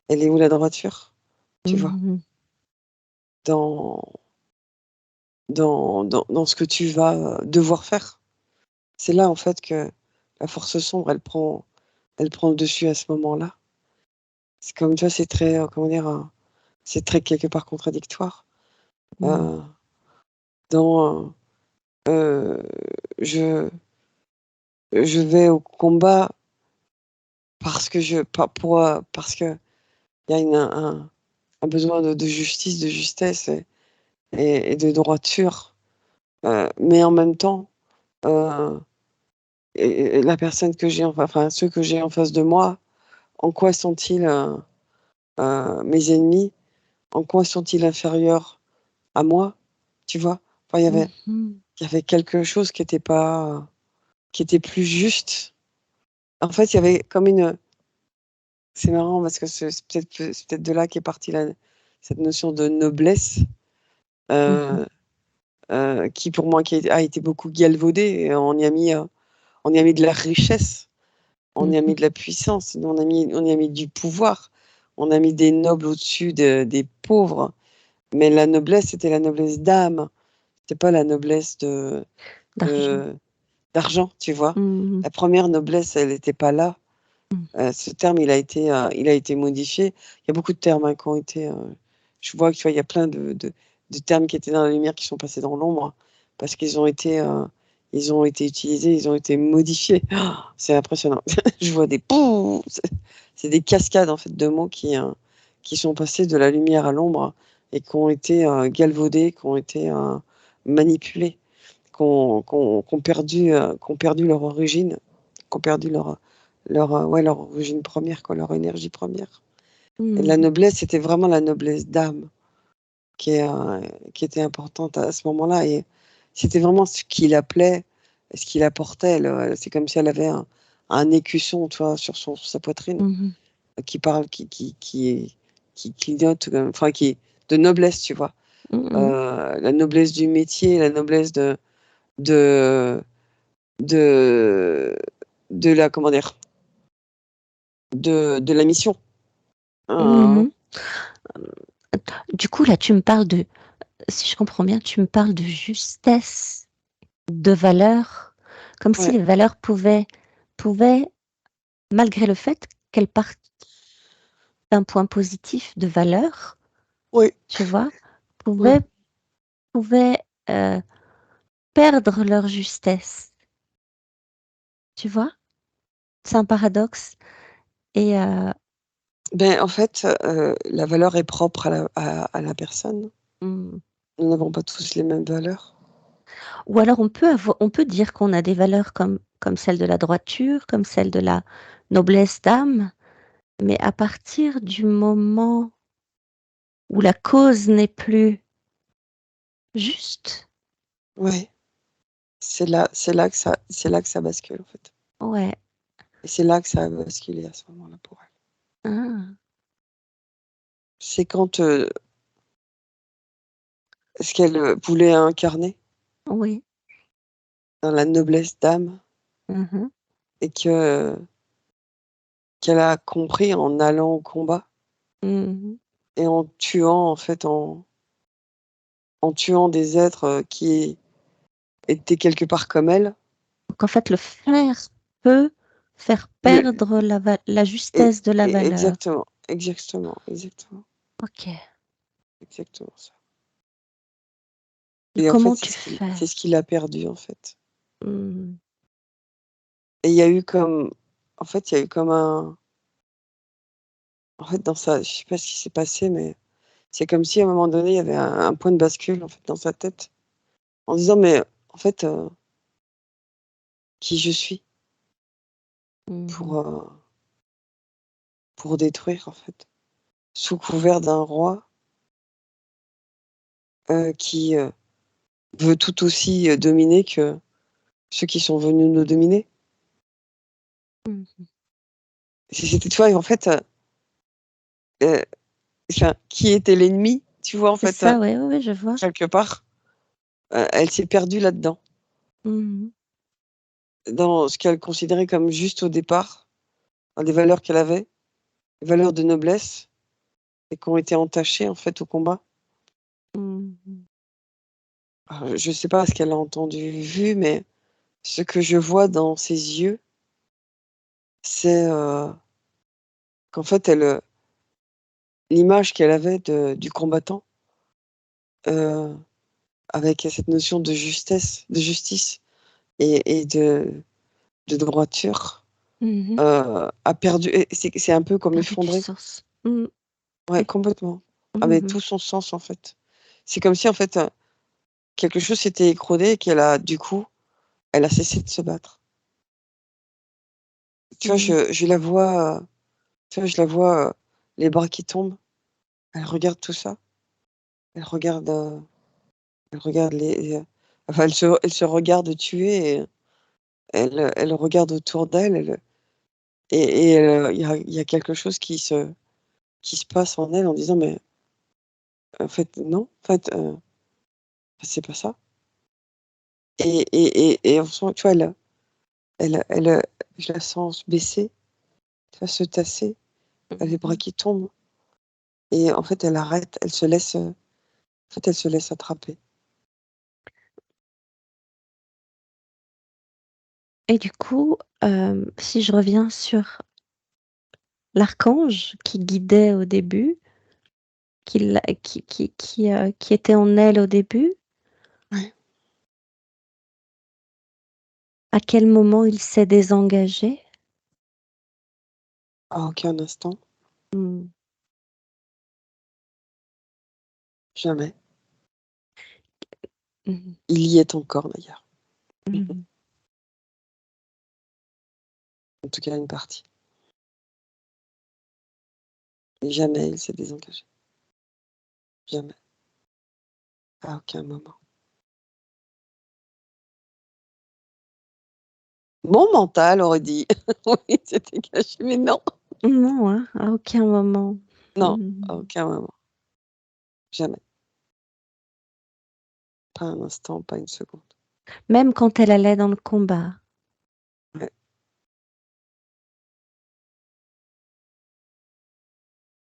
Elle est où la droiture? Tu vois? Mmh. Dans, dans ce que tu vas devoir faire. C'est là, en fait, que la force sombre, elle prend le dessus à ce moment-là. C'est comme, tu vois, c'est très, comment dire, c'est très quelque part contradictoire. Mmh. Euh, dans je, je vais au combat parce que parce que il y a un besoin de justice, de justesse et de droiture. Mais en même temps, euh, et la personne que j'ai, enfin ceux que j'ai en face de moi, en quoi sont-ils mes ennemis? En quoi sont-ils inférieurs à moi? Tu vois? Enfin, Mmh. il y avait quelque chose qui était plus juste. En fait, il y avait comme une c'est marrant parce que c'est peut-être de là qu'est partie cette notion de noblesse, Mmh. heu qui pour moi a été beaucoup galvaudée et on y a mis de la richesse, on y a Mmh. mis de la puissance, on y a mis du pouvoir, on a mis des nobles au-dessus des pauvres. Mais la noblesse, c'était la noblesse d'âme, c'était pas la noblesse D'argent. de d'argent, tu vois? Mmh. La première noblesse, elle était pas là. Mmh. Ce terme, il a été modifié. Il y a beaucoup de termes, hein, qui ont été, je vois que, tu vois, il y a plein de termes qui étaient dans la lumière qui sont passés dans l'ombre parce ils ont été utilisés, ils ont été modifiés. C'est impressionnant. Je vois des pouf, c'est des cascades, en fait, de mots qui sont passés de la lumière à l'ombre et qui ont été, galvaudés, qui ont été, manipulés, qui ont perdu leur origine, qui ont perdu ouais, leur origine première, quoi, leur énergie première. Et la Mmh. noblesse, c'était vraiment la noblesse d'âme qui était importante à ce moment-là et c'était vraiment ce qu'il appelait, ce qu'il apportait, c'est comme si elle avait un écusson, tu vois, sur sa poitrine, Mmh. qui parle qui clignote, enfin qui de noblesse, tu vois? Mmh. La noblesse du métier, la noblesse de de de la comment dire? De la mission. Heu, Mmh. Du coup, là, tu me parles de si je comprends bien, tu me parles de justesse, de valeurs, comme si ouais, les valeurs pouvaient, malgré le fait qu'elles partent d'un point positif de valeur, oui, tu vois? ouais. Pouvaient pouvaient, heu, perdre leur justesse, tu vois? C'est un paradoxe et Ben, en fait, la valeur est propre à la personne. mmh, Nous n'avons pas tous les mêmes valeurs. ou alors on peut dire qu'on a des valeurs comme celle de la droiture, comme celle de la noblesse d'âme, mais à partir du moment où la cause n'est plus juste, Ouais, c'est là que ça bascule, en fait ouais, et c'est là que ça a basculé à ce moment-là pour elle. ah, C'est quand, ce qu'elle, voulait incarner oui, dans la noblesse d'âme mmh mh, et que qu'elle a compris en allant au combat Mmh. et en tuant, en fait, en tuant des êtres, qui étaient quelque part comme elle. Donc en fait, le faire peut faire Le perdre la et justesse de la valeur. exactement, exactement, exactement, OK. exactement ça. Et Et en fait, comment tu fais? c'est ce qu'il a perdu, en fait. Mmh. Et il y a eu comme en fait, il y a eu comme un en fait, dans sa je sais pas ce qui s'est passé, mais c'est comme si à un moment donné, il y avait un point de bascule, en fait, dans sa tête, en disant: «Mais en fait, qui je suis Mmh. pour, détruire, en fait, sous couvert d'un roi, qui, veut tout aussi, dominer que ceux qui sont venus nous dominer». Mmh. C'était tu vois? En fait, heu, enfin, qui était l'ennemi, tu vois? En C'est fait, ça, ouais, ouais, ouais, je vois. quelque part, elle s'est perdue là-dedans, Mmh. dans ce qu'elle considérait comme juste au départ, dans les valeurs qu'elle avait, les valeurs de noblesse et qui ont été entachées, en fait, au combat. Mmh. Je sais pas ce qu'elle a entendu, vu, mais ce que je vois dans ses yeux, c'est, qu'en fait, l'image qu'elle avait du combattant, heu, avec cette notion de justice et de droiture, Mmh. a perdu et c'est un peu comme Perdu du effondré. sens. Mmh. Ouais, complètement. Avec Mmh. tout son sens, en fait. C'est comme si, en fait, quelque chose s'était écroulé et qu'elle a, du coup, elle a cessé de se battre. Tu vois, Mmh. je la vois, tu vois, je la vois, les bras qui tombent. Elle regarde tout ça. Elle regarde, enfin, elle se regarde tuer et elle regarde autour d'elle, il y a quelque chose qui se passe en elle en disant: «Mais en fait, non, en fait, c'est pas ça». Et on sent, tu vois, elle, je la sens se baisser, tu vois, se tasser, elle a les bras Mmh. qui tombent et en fait, elle arrête, elle se laisse, en fait, elle se laisse attraper. Et du coup, si je reviens sur l'archange qui guidait au début, qui était en elle au début, Ouais. à quel moment il s'est désengagé? À aucun instant, Mmh. jamais. Mmh. Il y est encore d'ailleurs. Mmh. En tout cas une partie. Et jamais il s'est désengagé. Jamais. À aucun moment. Mon mental aurait dit: «Oui, c'est dégagé», mais non, Non, hein, à aucun moment. non, à Mmh. aucun moment. Jamais. Pas un instant, pas une seconde. Même quand elle allait dans le combat? Ouais.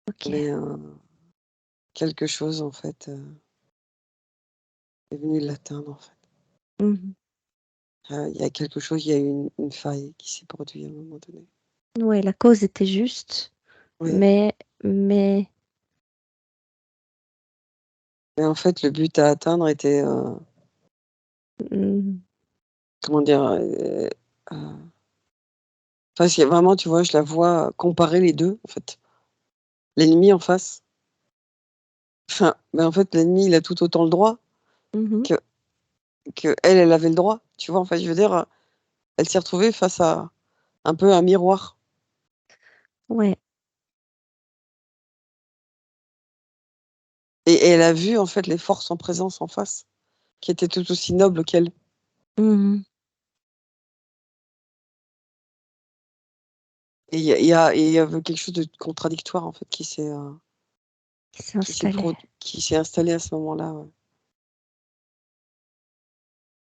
OK. Mais, quelque chose en fait, est venu l'atteindre en fait. Mmh. Il y a quelque chose, il y a eu une faille qui s'est produite à un moment donné. Ouais, la cause était juste, Ouais, mais mais mais en fait le but à atteindre était, mmh, comment dire? Enfin c'est vraiment, tu vois, je la vois comparer les 2 en fait. L'ennemi en face, enfin, mais en fait l'ennemi il a tout autant le droit mmh. que elle avait le droit, tu vois? En fait, je veux dire, elle s'est retrouvée face à un peu un miroir Ouais. et elle a vu en fait les forces en présence en face, qui étaient tout aussi nobles qu'elle. Mmh. Et il y avait quelque chose de contradictoire en fait Qui s'est installée. qui s'est installé à ce moment-là, ouais.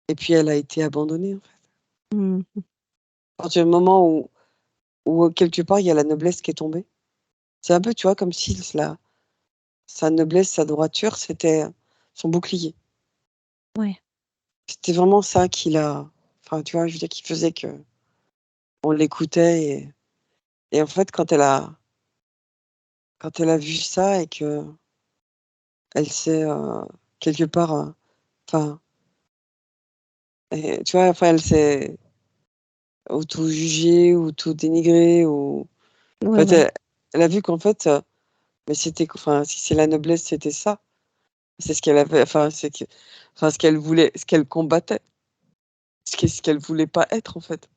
Et puis elle a été abandonnée en fait. Mmh. À partir du moment où où quelque part il y a la noblesse qui est tombée. C'est un peu, tu vois, comme si sa noblesse, sa droiture, c'était son bouclier. Ouais. C'était vraiment ça qui l'a, enfin, tu vois, je veux dire, qui faisait que on l'écoutait et en fait, quand elle a vu ça et que elle s'est, quelque part, enfin, tu vois, enfin, elle s'est auto-jugée, auto-dénigrée ou en Ouais, fait, ouais. elle a vu qu'en fait, mais c'était enfin, si c'est la noblesse, c'était ça. C'est ce qu'elle avait, enfin, c'est que enfin, ce qu'elle voulait, ce qu'elle combattait, ce qu'elle voulait pas être, en fait.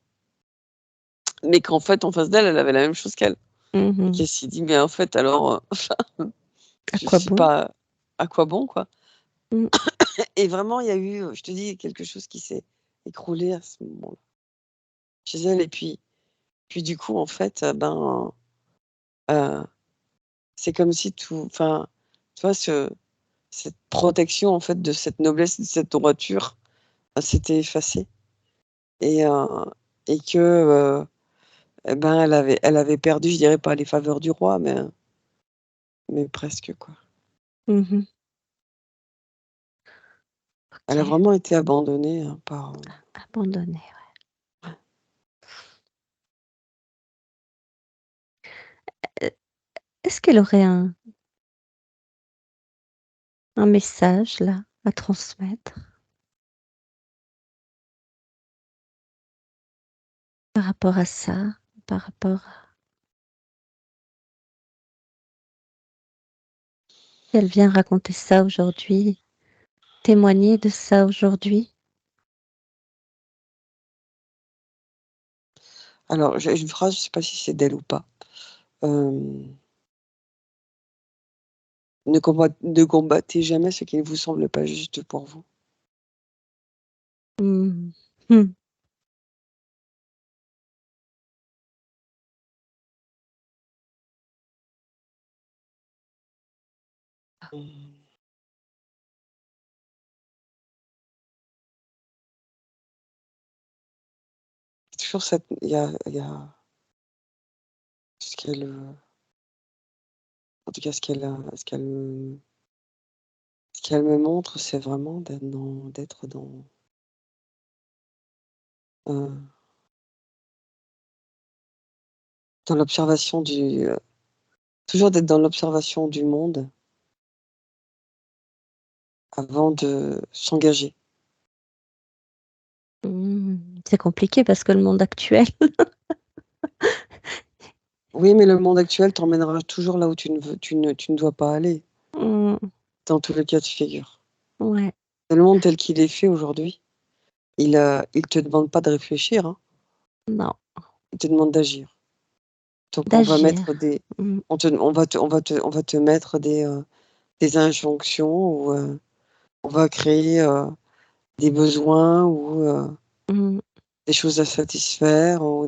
Mais qu'en fait, en face d'elle, elle avait la même chose qu'elle et Mmh. qu'elle s'est dit: «Mais en fait, alors, À je quoi suis bon? pas à quoi bon, quoi?» Mmh. Et vraiment, il y a eu, je te dis, quelque chose qui s'est écroulé à ce moment-là, chez elle et puis du coup, en fait, heu, c'est comme si tout enfin, tu vois, cette protection, en fait, de cette noblesse, de cette droiture, s'était effacée et heu et que, et ben, elle avait perdu, je dirais pas les faveurs du roi, mais presque, quoi. Mmh. Elle a OK. vraiment été abandonnée, par, Abandonné, ouais. Est-ce qu'elle aurait un message là, à transmettre par rapport à ça? Par rapport à elle vient raconter ça aujourd'hui, témoigner de ça aujourd'hui? alors j'ai une phrase, je sais pas si c'est d'elle ou pas, hem: «Ne combattez jamais ce qui ne vous semble pas juste pour vous». Mmh. Mmh. Mmh. Toujours cette il y a ce qu'elle, en tout cas ce qu'elle me montre, c'est vraiment heu, dans l'observation toujours d'être dans l'observation du monde avant de s'engager. Mmh. C'est compliqué parce que le monde actuel Oui, mais le monde actuel t'emmènera toujours là où tu ne dois pas aller, mmh, dans tous les cas de figure. ouais, Le monde tel qu'il est fait aujourd'hui, il te demande pas de réfléchir, hein, non, il te demande d'agir. Donc d'agir. Mmh, on va te mettre des injonctions ou, on va créer, des besoins ou, mmh, des choses à satisfaire ou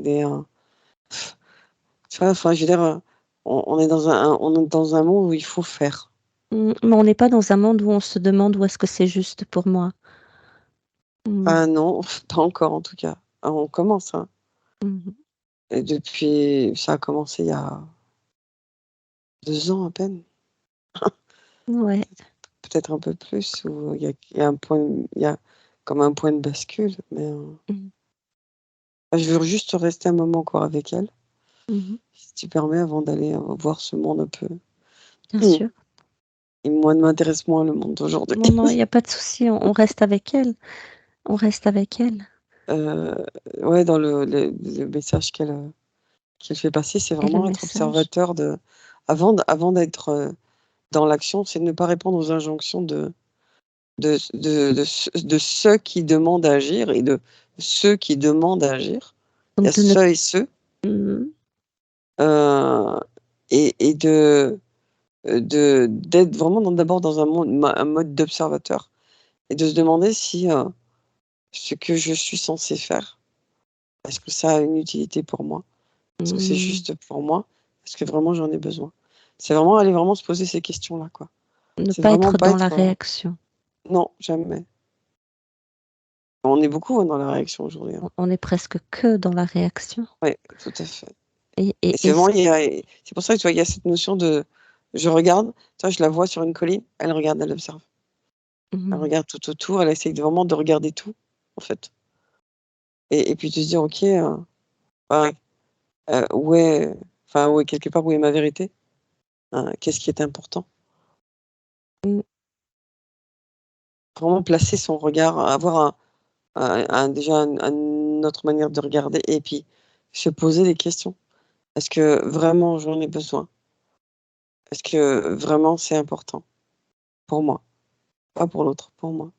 tu vois? Enfin, je veux dire, on est dans un monde où il faut faire. mais on n'est pas dans un monde où on se demande où est-ce que c'est juste pour moi. Mmh, Ah non, pas encore en tout cas. Ah, on commence, hein, mmh, et depuis ça a commencé il y a 2 ans à peine, ouais, peut-être un peu plus, où il y a un point il y a comme un point de bascule, mais, mmh, je veux juste rester un moment encore avec elle, mmh, si tu permets, avant d'aller, voir ce monde un peu. bien sûr. Et moi, m'intéresse moins le monde d'aujourd'hui. Non, non, il y a pas de souci, on reste avec elle, on reste avec elle Heu, ouais, dans le message qu'elle fait passer, c'est et le vraiment être message. observateur avant d'être, dans l'action, c'est de ne pas répondre aux injonctions de ceux qui demandent à agir et de ceux qui demandent à agir. Il y a Donc de ne ceux et ceux, mmh, heu et d'être vraiment d'abord dans un mode d'observateur et de se demander si, ce que je suis censée faire, est-ce que ça a une utilité pour moi? Est-ce que c'est mmh, juste pour moi? Est-ce que vraiment j'en ai besoin? C'est vraiment aller vraiment se poser ces questions-là, quoi. ne C'est pas vraiment être pas dans la être, réaction. non, jamais. On est beaucoup, hein, dans la réaction aujourd'hui, hein. On est presque que dans la réaction. Ouais, tout à fait Et c'est vraiment, c'est pour ça que tu vois, il y a cette notion de je regarde, tu vois, je la vois sur une colline, elle regarde, elle observe. Elle regarde tout autour, elle essaye vraiment de regarder tout, en fait. Et puis de se dire, ok, où est, quelque part, où est ma vérité? Qu'est-ce qui est important? Vraiment placer son regard, avoir déjà une autre manière de regarder et puis se poser des questions. Est-ce que vraiment j'en ai besoin? Est-ce que vraiment c'est important pour moi? Pas pour l'autre, pour moi.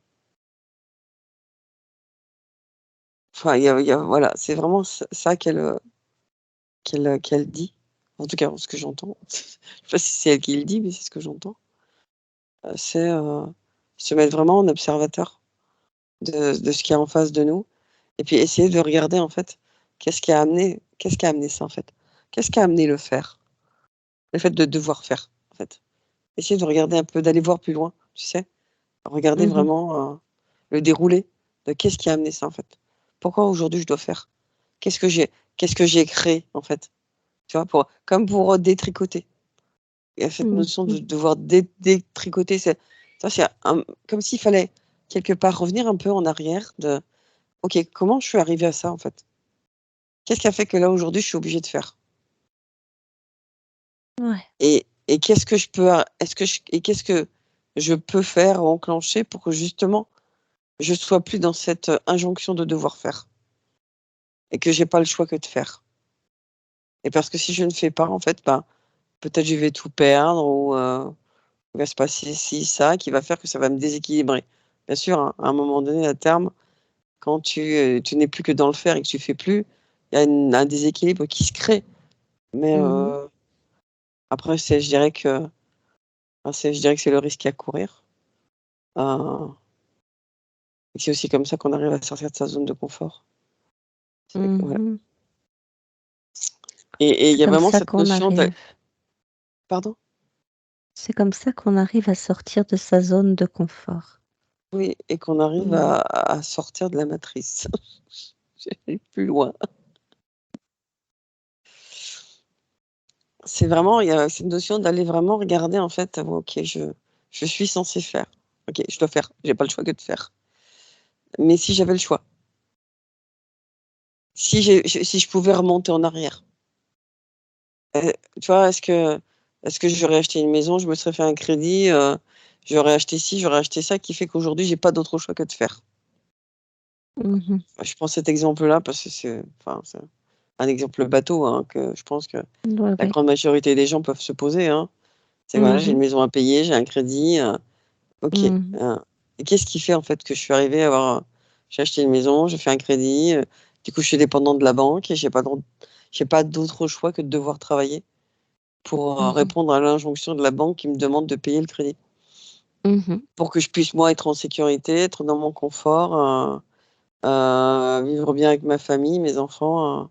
Enfin, voilà, c'est vraiment ça qu'elle dit. En tout cas, ce que j'entends. Je sais pas si c'est elle qui le dit, mais c'est ce que j'entends. C'est se mettre vraiment en observateur de ce qu'il y a en face de nous et puis essayer de regarder, en fait, qu'est-ce qui a amené ça, en fait? Qu'est-ce qui a amené le faire? Le fait de devoir faire, en fait. Essayer de regarder un peu, d'aller voir plus loin, tu sais? Regarder vraiment, le déroulé de qu'est-ce qui a amené ça, en fait? Pourquoi aujourd'hui je dois faire? Qu'est-ce que j'ai créé, en fait? Tu vois? Comme pour détricoter. Il y a cette notion de devoir détricoter, c'est comme s'il fallait quelque part revenir un peu en arrière de: «OK, comment je suis arrivée à ça, en fait? Qu'est-ce qui a fait que là, aujourd'hui, je suis obligée de faire? Ouais. Et qu'est-ce que je peux qu'est-ce que je peux faire ou enclencher pour que justement, je sois plus dans cette, injonction de devoir faire et que j'ai pas le choix que de faire?» Et parce que si je ne fais pas, en fait, peut-être je vais tout perdre ou il va se passer ci, ça, qui va faire que ça va me déséquilibrer. Bien sûr, hein, à un moment donné, à terme, quand tu n'es plus que dans le faire et que tu fais plus, il y a un déséquilibre qui se crée. Mais après, je dirais que c'est le risque à courir. Heu, et c'est aussi comme ça qu'on arrive à sortir de sa zone de confort. Voilà. Et il C'est y a comme vraiment ça cette qu'on notion de arrive pardon? c'est comme ça qu'on arrive à sortir de sa zone de confort. Oui, et qu'on arrive à sortir de la matrice. J'allais plus loin. C'est vraiment il y a cette notion d'aller vraiment regarder en fait, OK, je suis censée faire. OK, je dois faire. J'ai pas le choix que de faire. Mais si j'avais le choix, si je pouvais remonter en arrière, heu, tu vois? Est-ce que j'aurais acheté une maison, je me serais fait un crédit, j'aurais acheté ci, j'aurais acheté ça, qui fait qu'aujourd'hui j'ai pas d'autre choix que de faire? Je prends cet exemple-là parce que c'est un exemple bateau, hein, que je pense que Ouais, la ouais. grande majorité des gens peuvent se poser, hein. C'est voilà, j'ai Mmh une maison à payer, j'ai un crédit, OK, mh. et qu'est-ce qui fait en fait que je suis arrivée à avoir, j'ai acheté une maison, j'ai fait un crédit, du coup je suis dépendante de la banque et j'ai pas d'autre choix que de devoir travailler pour, répondre à l'injonction de la banque qui me demande de payer le crédit. Pour que je puisse moi être en sécurité, être dans mon confort, vivre bien avec ma famille, mes enfants,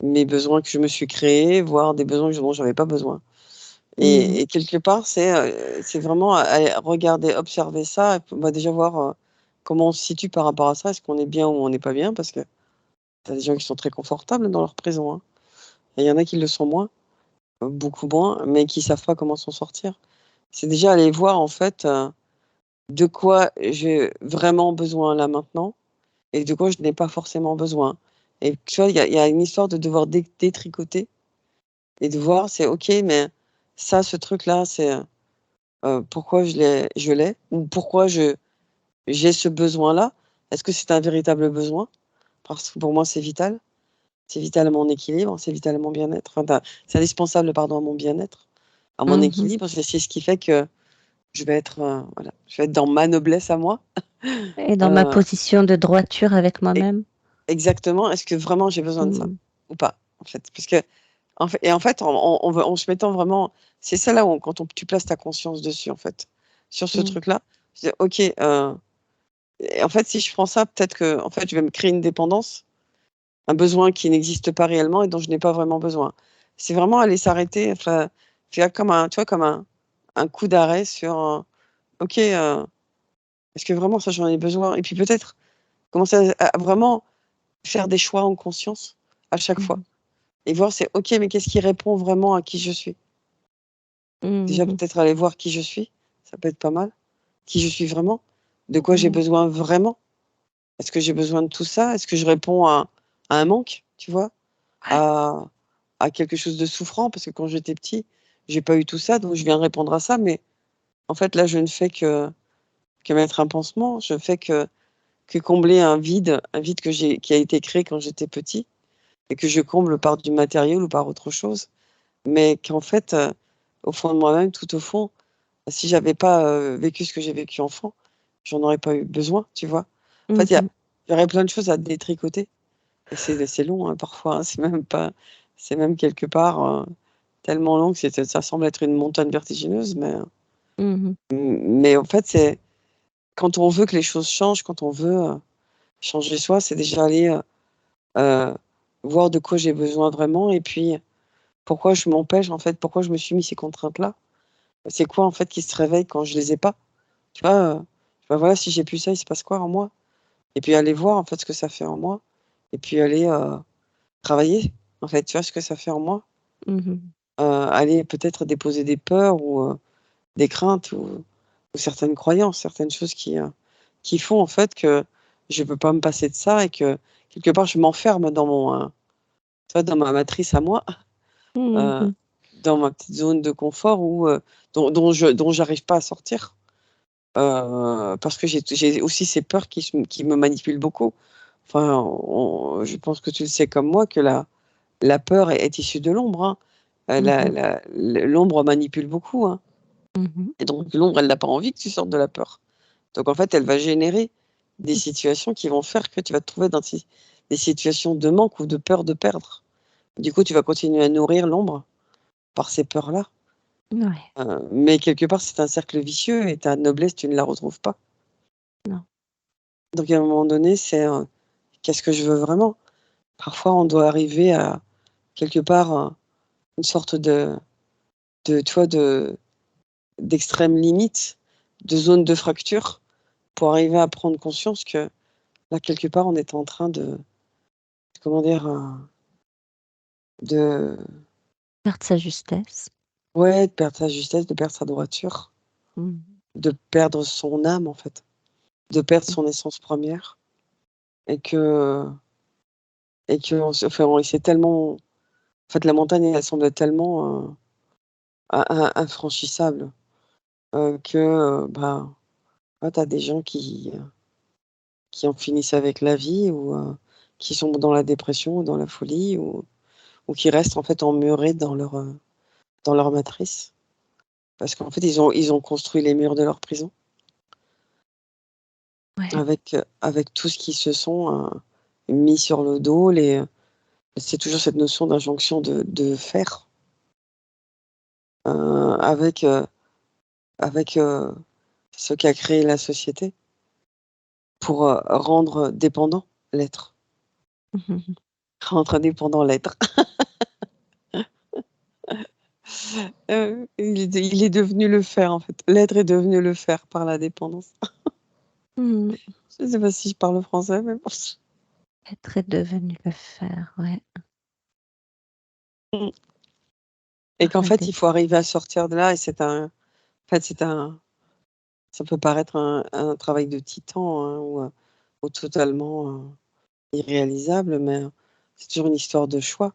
mes besoins que je me suis créés, voire des besoins dont j'avais pas besoin. Et quelque part, c'est vraiment aller regarder, observer ça et puis, déjà voir, comment on se situe par rapport à ça. Est-ce qu'on est bien ou on n'est pas bien? Parce que tu as des gens qui sont très confortables dans leur présent, hein, et il y en a qui le sont moins, beaucoup moins, mais qui savent pas comment s'en sortir. C'est déjà aller voir en fait, de quoi j'ai vraiment besoin là maintenant et de quoi je n'ai pas forcément besoin. Et tu vois, il y a une histoire de devoir détricoter et de voir, c'est OK, mais ça, ce truc-là, pourquoi je l'ai ou pourquoi j'ai ce besoin-là? Est-ce que c'est un véritable besoin? Parce que pour moi, c'est vital. C'est vital à mon équilibre, c'est vital à mon bien-être. C'est indispensable, pardon, à mon bien-être, à mon équilibre. C'est ce qui fait que je vais être, voilà, je vais être dans ma noblesse à moi. Et dans ma Heu, position de droiture avec e moi-même. exactement. Est-ce que vraiment j'ai besoin de ça Mmh. ou pas, en fait? Parce que en fait, en se mettant vraiment, c'est ça là où tu places ta conscience dessus, en fait, sur ce Mmh. truc-là. C'est OK, et en fait, si je prends ça, peut-être que en fait, je vais me créer une dépendance, un besoin qui n'existe pas réellement et dont je n'ai pas vraiment besoin. C'est vraiment aller s'arrêter, enfin, faire comme un tu vois, comme un coup d'arrêt sur, OK, est-ce que vraiment ça, j'en ai besoin? Et puis peut-être commencer à vraiment faire des choix en conscience à chaque fois. et voir c'est OK, mais qu'est-ce qui répond vraiment à qui je suis? Déjà Mmh. peut-être aller voir qui je suis, ça peut être pas mal. Qui je suis vraiment? De quoi j'ai Mmh. besoin vraiment? Est-ce que j'ai besoin de tout ça? Est-ce que je réponds à un manque, tu vois? Ouais. À quelque chose de souffrant? Parce que quand j'étais petit, j'ai pas eu tout ça, donc je viens répondre à ça, mais en fait, là, je ne fais que mettre un pansement. Je fais que combler un vide qui a été créé quand j'étais petit et que je comble par du matériel ou par autre chose. Mais qu'en fait, au fond de moi-même, tout au fond, si j'avais pas, vécu ce que j'ai vécu enfant, j'en aurais pas eu besoin, tu vois? En fait, Mmh. il y aurait plein de choses à détricoter et c'est long, hein, parfois, hein, c'est même quelque part, tellement long que ça semble être une montagne vertigineuse, Mmh. mais en fait, c'est quand on veut que les choses changent, quand on veut, changer soi, c'est déjà aller, heu, voir de quoi j'ai besoin vraiment et puis pourquoi je m'empêche, en fait, pourquoi je me suis mis ces contraintes-là? C'est quoi, en fait, qui se réveille quand je les ai pas? Tu vois, bah, voilà, si j'ai plus ça, il se passe quoi en moi? Et puis aller voir, en fait, ce que ça fait en moi et puis aller, travailler, en fait, tu vois, ce que ça fait en moi? Mmh. Aller peut-être déposer des peurs ou, des craintes ou certaines croyances, certaines choses qui font, en fait, que je peux pas me passer de ça et que, quelque part, je m'enferme dans mon, tu vois, dans ma matrice à moi, heu, Mmh. dans ma petite zone de confort où, dont j'arrive pas à sortir. Parce que j'ai aussi ces peurs qui me manipulent beaucoup. Enfin, je pense que tu le sais comme moi que la peur est issue de l'ombre, hein. Mmh. L'ombre manipule beaucoup, hein, Mmh. et donc l'ombre, elle n'a pas envie que tu sortes de la peur. Donc en fait, elle va générer des situations qui vont faire que tu vas te trouver dans des situations de manque ou de peur de perdre. Du coup, tu vas continuer à nourrir l'ombre par ces peurs-là, Ouais. mais quelque part, c'est un cercle vicieux et ta noblesse, tu ne la retrouves pas. Non. Donc à un moment donné, c'est, qu'est-ce que je veux vraiment? Parfois, on doit arriver à quelque part, une sorte tu vois, d'extrême limite, de zone de fracture pour arriver à prendre conscience que, là, quelque part, on est en train comment dire? De Perdre sa justesse. ouais, de perdre sa justesse, de perdre sa droiture, Mmh. de perdre son âme, en fait, de perdre son essence première et qu'on se enfin, on c'est tellement en fait, la montagne, elle semble tellement, infranchissable, que, bah, ouais, tu as des gens qui en finissent avec la vie ou, qui sont dans la dépression ou dans la folie ou qui restent, en fait, emmurés dans leur matrice. Parce qu'en fait, ils ont construit les murs de leur prison Ouais. avec tout ce qu'ils se sont, mis sur le dos, c'est toujours cette notion d'injonction de faire, avec, avec, ce qu'a créé la société pour, rendre dépendant l'être. Mmh. Rendre indépendant l'être. Il est devenu le faire, en fait. L'être est devenu le faire par la dépendance. Mmh. Je sais pas si je parle français, mais bon. Être est devenu le faire, ouais. Mmh. Et Par qu'en la fait, il dé faut arriver à sortir de là et c'est un ça peut paraître un travail de titan, hein, ou totalement, irréalisable, mais, c'est toujours une histoire de choix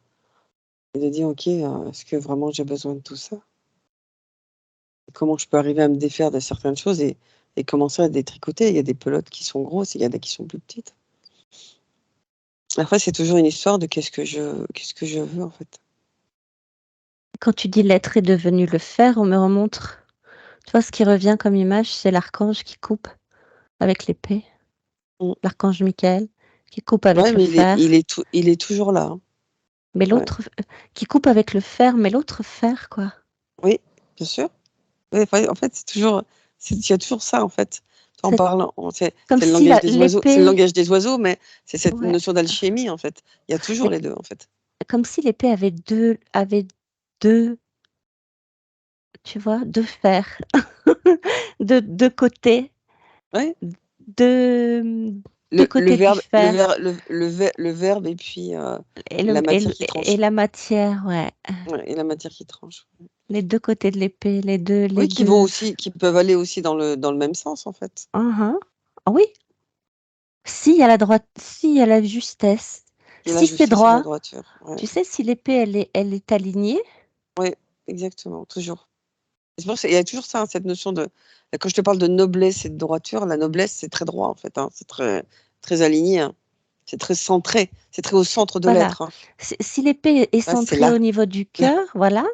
et de dire: «OK, est-ce que vraiment j'ai besoin de tout ça? Comment je peux arriver à me défaire de certaines choses et commencer à détricoter?» Il y a des pelotes qui sont grosses, il y en a qui sont plus petites. Après, c'est toujours une histoire de qu'est-ce que je veux, en fait. Quand tu dis: «L'être est devenu le faire», on me remontre, tu vois, ce qui revient comme image, c'est l'archange qui coupe avec l'épée, Mmh. l'archange Michael qui coupe Ouais, avec le mais fer, il est toujours là, hein. mais Ouais. l'autre qui coupe avec le fer, mais l'autre fer, quoi. Oui, bien sûr. Oui, enfin, en fait, il y a toujours ça, en fait. En C'est parlant comme c'est le si langage la des oiseaux c'est le l'épée langage des oiseaux, mais c'est cette ouais, notion d'alchimie, en fait. Il y a toujours mais les 2 en fait. comme si l'épée avait 2, tu vois, 2 fers, 2 côtés, Ouais, 2 2 le côtés du verbe le fer ver le verbe et puis, et la le matière qui et tranche. la matière, ouais. Ouais et la matière qui tranche. Les 2 côtés de l'épée, les Oui, qui vont 2. aussi qui peuvent aller aussi dans le même sens, en fait. Mmh. Ah oui, s'il y a la justesse, Il y a la si c'est justesse et la droit, droiture. Ouais, tu sais, si l'épée elle est alignée. ouais, exactement, toujours. C'est pour ça il y a toujours ça, hein, cette notion de quand je te parle de noblesse et de droiture, la noblesse, c'est très droit, en fait, hein, c'est très très aligné, hein. C'est très centré, c'est très au centre de Voilà. l'être, hein. Si l'épée est Là, c'est centrée là. au niveau du cœur, voilà.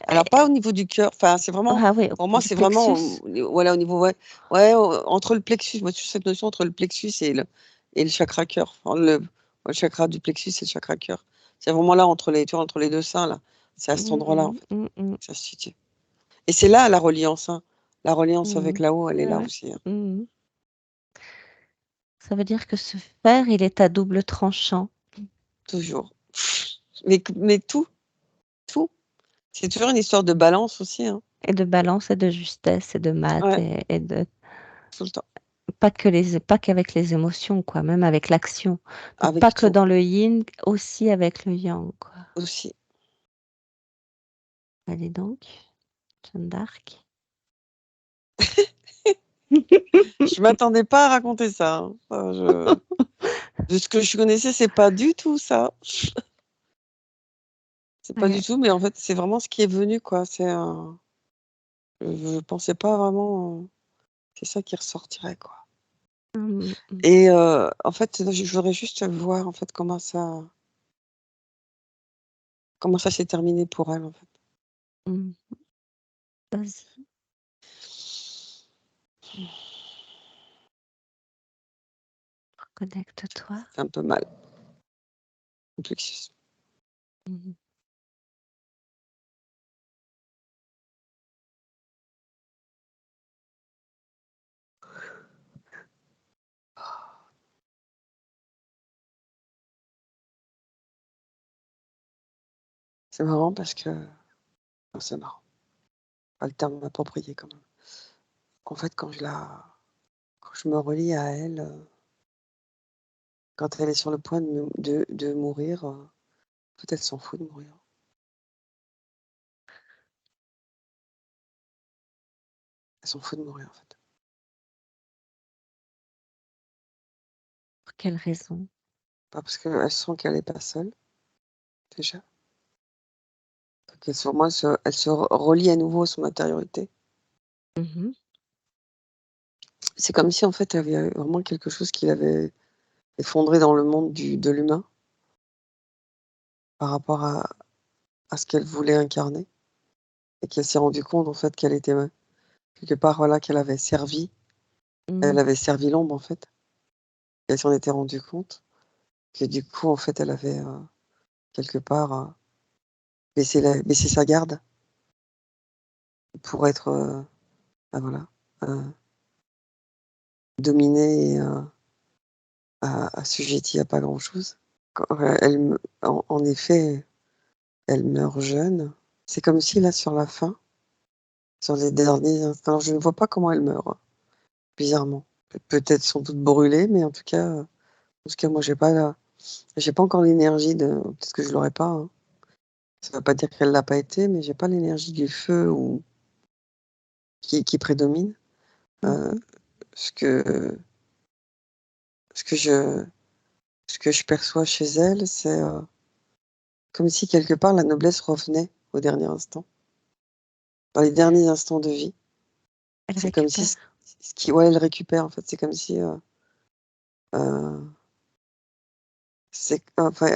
Alors pas au niveau du cœur, enfin, c'est vraiment Ah oui, pour moi, du c'est vraiment plexus. voilà, au niveau ouais, ouais, entre le plexus, moi, toujours cette notion entre le plexus et le chakra cœur. Enfin, le chakra du plexus et le chakra cœur. C'est vraiment là, entre les tu vois, entre les 2 seins, là. C'est à cet endroit-là, en Mmh, fait, mmh mh. que ça se situe et c'est là, la reliance, hein. La reliance avec Mmh. là-haut, elle est Ouais, là ouais. aussi, hein. Mmh. Ça veut dire que ce fer, il est à double tranchant. Toujours. Mais tout, tout. C'est toujours une histoire de balance aussi, hein. Et de balance et de justesse et de maths Ouais, et de tout le temps. pas qu'avec les émotions, quoi, même avec l'action. Donc pas Avec que tout, dans le yin, aussi avec le yang, quoi. aussi. Allez donc, Jeanne d'Arc. Je m'attendais pas à raconter ça, hein. De ce que je connaissais, c'est pas du tout ça. C'est pas Ouais. du tout, mais en fait, c'est vraiment ce qui est venu, quoi. C'est un je pensais pas vraiment, c'est ça qui ressortirait, quoi Mmh mh. et en fait, je voudrais juste voir, en fait, comment ça s'est terminé pour elle, en fait. Mmh. Vas-y, reconnecte-toi. C'est un peu mal, le plexus. Mmh. C'est marrant parce que enfin, c'est marrant, pas le terme approprié quand même. En fait, quand je me relie à elle, quand elle est sur le point de mourir, en fait, elle s'en fout de mourir. Elle s'en fout de mourir, en fait. Pour quelle raison? Pas parce qu'elle sent qu'elle est pas seule, déjà. Que sur moi, elle se relie à nouveau à son intériorité. Mmh. C'est comme si, en fait, il y avait vraiment quelque chose qui l'avait effondrée dans le monde de l'humain par rapport à ce qu'elle voulait incarner et qu'elle s'est rendue compte, en fait, qu'elle était, quelque part, voilà, Mmh. elle avait servi l'ombre, en fait. Elle s'en était rendue compte que, du coup, en fait, elle avait, quelque part, baissé sa garde pour être, bah, voilà, heu, dominée et assujettie à pas grand-chose. Quand, elle me en effet, elle meurt jeune. C'est comme si là, sur la fin, sur les derniers instants, alors je ne vois pas comment elle meurt, hein, bizarrement. Peut-être sans doute brûlée, mais en tout cas moi j'ai pas encore l'énergie de peut-être que je l'aurais pas, hein. Ça veut pas dire qu'elle l'a pas été, mais j'ai pas l'énergie du feu ou qui prédomine. Heu, Mmh. ce que ce que je ce que je perçois chez elle, c'est, comme si quelque part la noblesse revenait au dernier instant, dans les derniers instants de vie. Elle C'est comme si récupère. ce qui ouais, elle récupère en fait, c'est comme si, heu, c'est enfin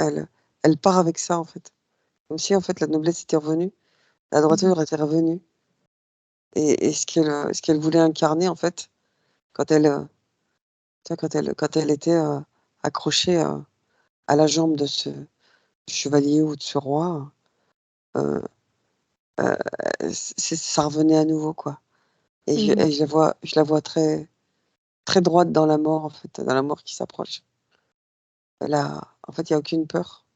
elle part avec ça en fait. Comme si en fait la noblesse était revenue, la Mmh. droiture était revenue et ce qu'elle voulait incarner en fait, quand elle, tu vois quand elle était, accrochée, à la jambe de ce chevalier ou de ce roi, heu c'est ça revenait à nouveau quoi Mmh. et je la vois très très droite dans la mort en fait, dans la mort qui s'approche. En fait, il y a aucune peur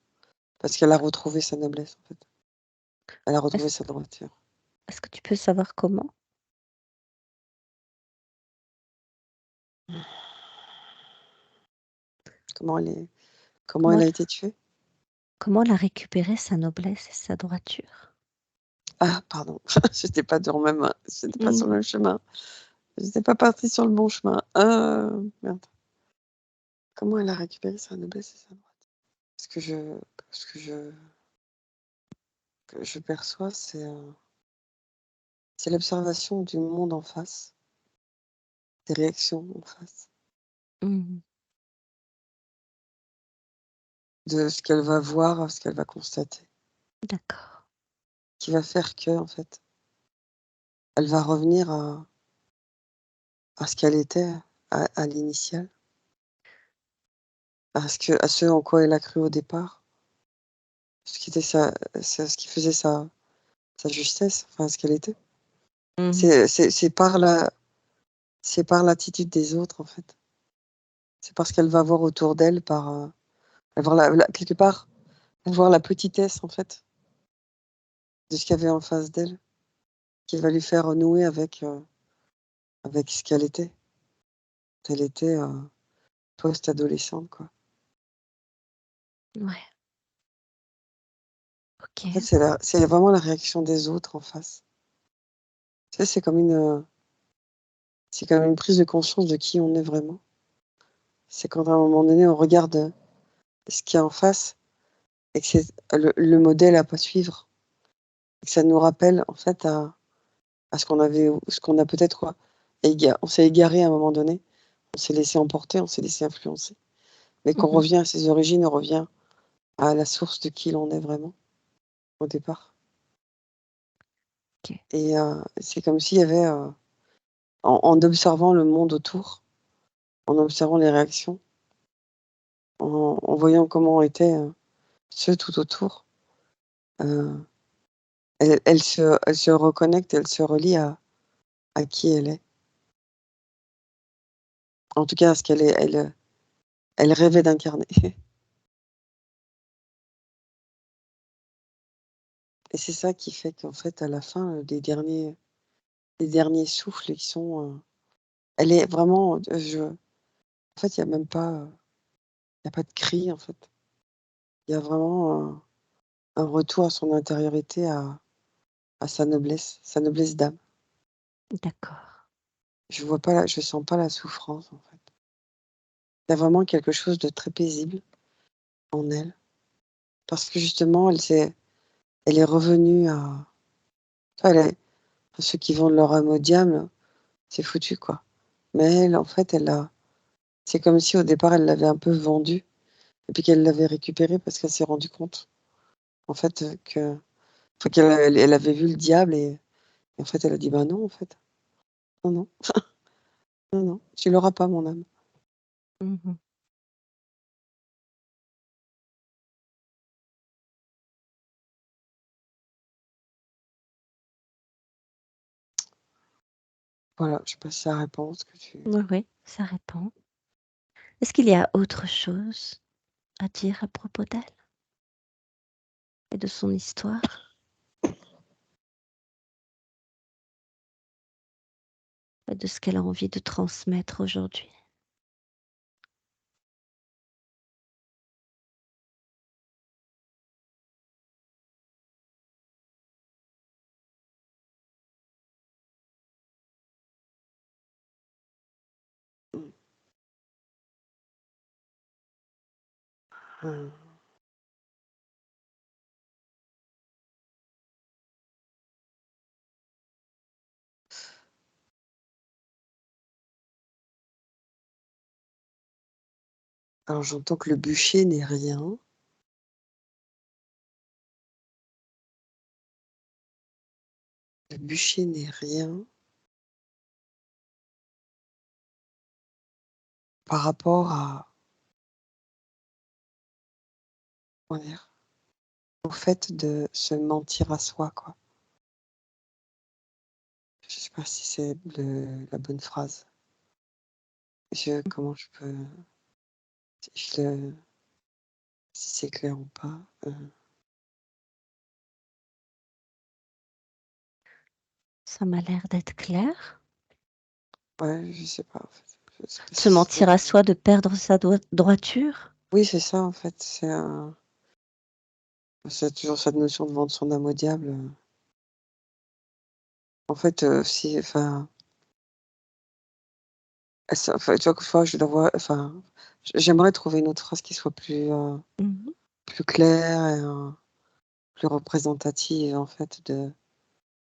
parce qu'elle a retrouvé sa noblesse en fait. Elle a retrouvé Est-ce sa droiture. est-ce que tu peux savoir comment? Comment elle Comment a été tuée? comment elle a récupéré sa noblesse et sa droiture? Ah pardon, j'étais pas j'étais pas sur Mmh. le même chemin. J'étais pas partie sur le bon chemin. Merde. Comment elle a récupéré sa noblesse et sa droiture? Ce que je perçois, c'est l'observation du monde en face, des réactions en face, Mmh. de ce qu'elle va voir, ce qu'elle va constater, D'accord. qui va faire que, en fait, elle va revenir à ce qu'elle était, à l'initiale, à ce en quoi elle a cru au départ, ce qui était ce qui faisait sa justesse, enfin ce qu'elle était. Mmh. C'est par l'attitude des autres, en fait. C'est parce qu'elle va voir autour d'elle elle va voir quelque part, elle va voir la petitesse, en fait, de ce qu'il y avait en face d'elle, qui va lui faire renouer avec ce qu'elle était. Elle était, post-adolescente, quoi. Ouais, En fait, OK. c'est vraiment la réaction des autres en face. Tu sais, c'est comme une prise de conscience de qui on est vraiment. C'est quand à un moment donné, on regarde, ce qu'il y a en face et que c'est le modèle à pas suivre et que ça nous rappelle, en fait, à ce qu'on a peut-être, quoi, on s'est égaré à un moment donné, on s'est laissé emporter, on s'est laissé influencer, mais qu'on Mmh. revient à ses origines, on revient à la source de qui l'on est vraiment, au départ. OK. Et c'est comme s'il y avait, en observant le monde autour, en observant les réactions, en voyant comment étaient, ceux tout autour, heu, elle se reconnecte, elle se relie à qui elle est. En tout cas, à ce qu'elle est elle rêvait d'incarner. Et c'est ça qui fait qu'en fait, à la fin, les derniers souffles, ils sont, elle est vraiment, en fait, il y a même pas, il y a pas de cri, en fait. Il y a vraiment un retour à son intériorité, à sa noblesse d'âme. D'accord. Je sens pas la souffrance, en fait. Il y a vraiment quelque chose de très paisible en elle, parce que justement, elle est revenue à, enfin, ceux qui vendent leur âme au diable, c'est foutu, quoi. Mais elle, en fait, c'est comme si au départ, elle l'avait un peu vendue et puis qu'elle l'avait récupérée parce qu'elle s'est rendue compte, en fait, enfin, elle avait vu le diable et en fait, elle a dit: «Bah non, en fait, non, non, non, non, tu l'auras pas mon âme». Mmh. Voilà, je sais pas si ça répond à ce que tu. Oui, oui, ça répond. Est-ce qu'il y a autre chose à dire à propos d'elle et de son histoire et de ce qu'elle a envie de transmettre aujourd'hui? Mmh. Mmh. Alors j'entends que le bûcher n'est rien. Le bûcher n'est rien par rapport comment dire? Au fait de se mentir à soi, quoi. Je sais pas si c'est la bonne phrase. Comment je peux, si je le si c'est clair ou pas? Ça m'a l'air d'être clair. Ouais, je sais pas, en fait. sais pas Se si c'est mentir à soi de perdre sa droiture? oui, c'est ça, en fait, c'est toujours cette notion de vendre son âme au diable, en fait, si enfin, ça enfin, tu vois, quelquefois, je dois voir enfin, j'aimerais trouver une autre phrase qui soit Mmh. plus claire et plus représentative, en fait, de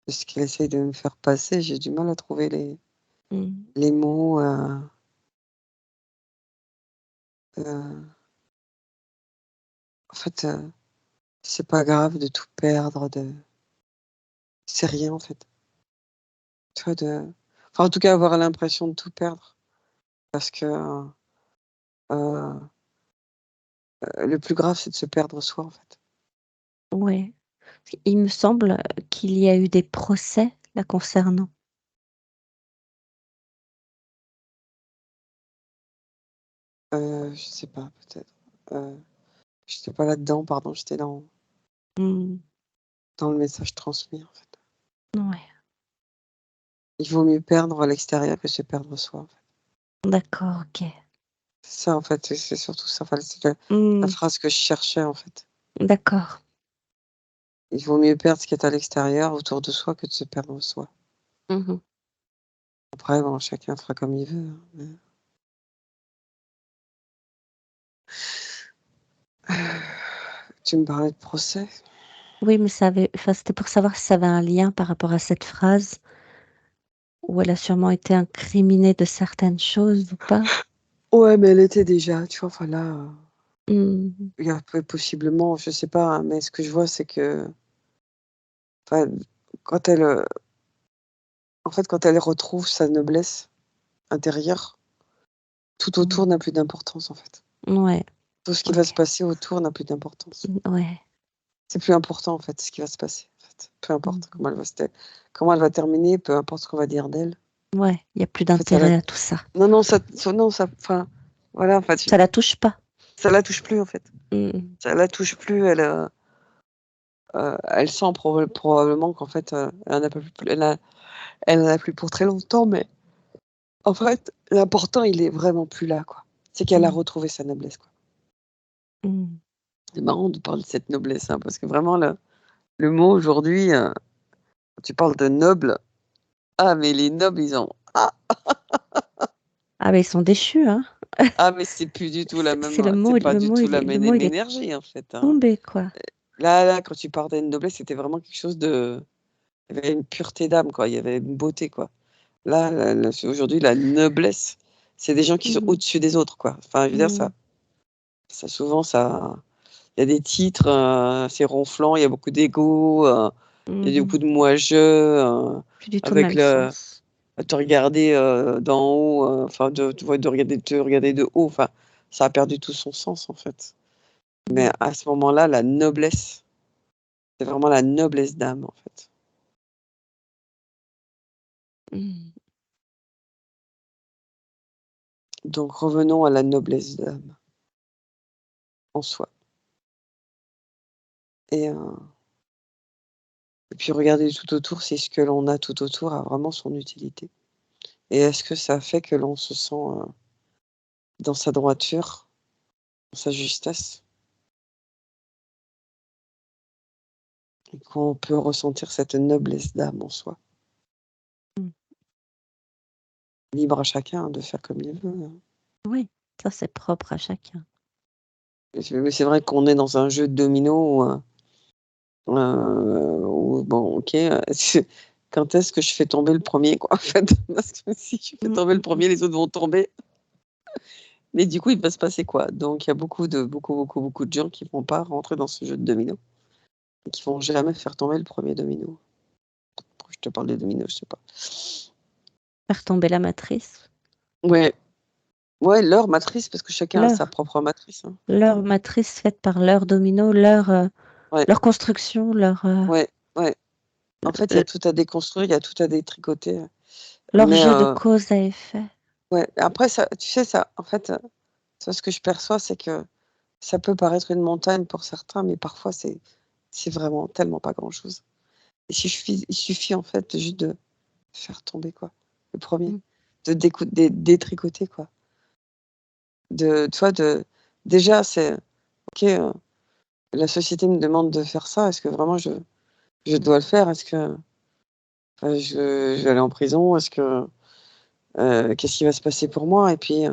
ce qu'il essaye de me faire passer. J'ai du mal à trouver Mmh. les mots, heu, en fait, c'est pas grave de tout perdre, c'est rien, en fait. Tu vois, enfin, en tout cas, avoir l'impression de tout perdre parce que, heu le plus grave, c'est de se perdre soi, en fait. Ouais. Il me semble, qu'il y a eu des procès la concernant. Je sais pas, peut-être. Heu, J'étais pas là-dedans, pardon, j'étais Mmh. dans le message transmis, en fait. Ouais, Il vaut mieux perdre à l'extérieur que se perdre soi, en fait. d'accord, OK. C'est ça, en fait, c'est surtout ça, enfin, c'est la Mmh. phrase que je cherchais, en fait. D'accord. Il vaut mieux perdre ce qui est à l'extérieur, autour de soi, que de se perdre soi. Mmh. Après, bon, chacun fera comme il veut, hein, mais tu me parlais de procès? Oui, mais c'était pour savoir si ça avait un lien par rapport à cette phrase, où elle a sûrement été incriminée de certaines choses ou pas? Ouais, mais elle était déjà, tu vois? Enfin là, Mmh. il y a possiblement, je sais pas, hein, mais ce que je vois, c'est que, enfin, quand elle, en fait, quand elle retrouve sa noblesse intérieure, tout Mmh. autour n'a plus d'importance, en fait. Ouais, Tout ce qui va se OK. passer autour n'a plus d'importance. Ouais. C'est plus important, en fait, ce qui va se passer, en fait. Peu importe Mmh. comment elle va terminer, peu importe ce qu'on va dire d'elle. Ouais, il y a plus En fait, ça la d'intérêt à tout ça. non, non, non, ça enfin, voilà, en fait, Ça la touche pas. ça la touche plus, en fait. Mmh mh. Ça la touche plus, elle sent probablement qu'en fait, elle en a pas plus elle en a plus pour très longtemps, mais en fait, l'important, il est vraiment plus là, quoi. C'est qu'elle a Mmh. retrouvé sa noblesse, quoi. Mmh. C'est marrant de parler de cette noblesse, hein, parce que vraiment le mot aujourd'hui, tu parles de noble, ah mais les nobles, ils ont Ah, mais ils sont déchus, hein. mais c'est plus du tout la C'est même, c'est pas du tout la le même mot il est énergie, en fait, hein. tombé, quoi. Là, quand tu parlais de noblesse, c'était vraiment quelque chose il y avait une pureté d'âme, quoi, il y avait une beauté, quoi. Là, aujourd'hui, la noblesse, c'est des gens qui sont Mmh. au-dessus des autres, quoi. Enfin, je veux dire, Mmh. ça souvent, ça il y a des titres, c'est ronflant, il y a beaucoup d'ego, il y a Mmh. beaucoup de moi-je, Plus du tout le avec même le sens. à te regarder, d'en haut, enfin tu vois, de te regarder de haut, enfin, ça a perdu tout son sens, en fait. Mais Mmh. à ce moment-là, la noblesse, c'est vraiment la noblesse d'âme, en fait. Mmh. Donc revenons à la noblesse d'âme, en soi et puis regarder tout autour si ce que l'on a tout autour a vraiment son utilité et est-ce que ça fait que l'on se sent, dans sa droiture, dans sa justesse et qu'on peut ressentir cette noblesse d'âme en soi. Mmh. Libre à chacun de faire comme il veut, hein. Oui, ça c'est propre à chacun. Mais c'est vrai qu'on est dans un jeu de dominos où bon, OK, c'est quand est-ce que je fais tomber le premier quoi, en fait? Parce que si je fais Mmh, tomber le mmh mh. premier les autres vont tomber. Mais du coup, il va se passer quoi? Donc il y a beaucoup de gens qui vont pas rentrer dans ce jeu de dominos et qui vont jamais faire tomber le premier domino. Pourquoi je te parle des dominos? Je sais pas. Faire tomber la matrice. Ouais, ouais, leur matrice parce que chacun a sa Leur propre matrice, hein. leur matrice faite par leur domino, Ouais, leur construction, ouais, ouais. En fait, il y a tout à déconstruire, il y a tout à détricoter, leur mais jeu de cause à effet. ouais, après ça tu sais ça en fait, ça ce que je perçois, c'est que ça peut paraître une montagne pour certains, mais parfois c'est vraiment tellement pas grand-chose. Il suffit en fait juste de faire tomber quoi, le premier. Mmh. détricoter, quoi. Tu vois, déjà, c'est OK, la société me demande de faire ça. Est-ce que vraiment je dois le faire? Est-ce que je vais aller en prison? Est-ce que qu'est-ce qui va se passer pour moi? Et puis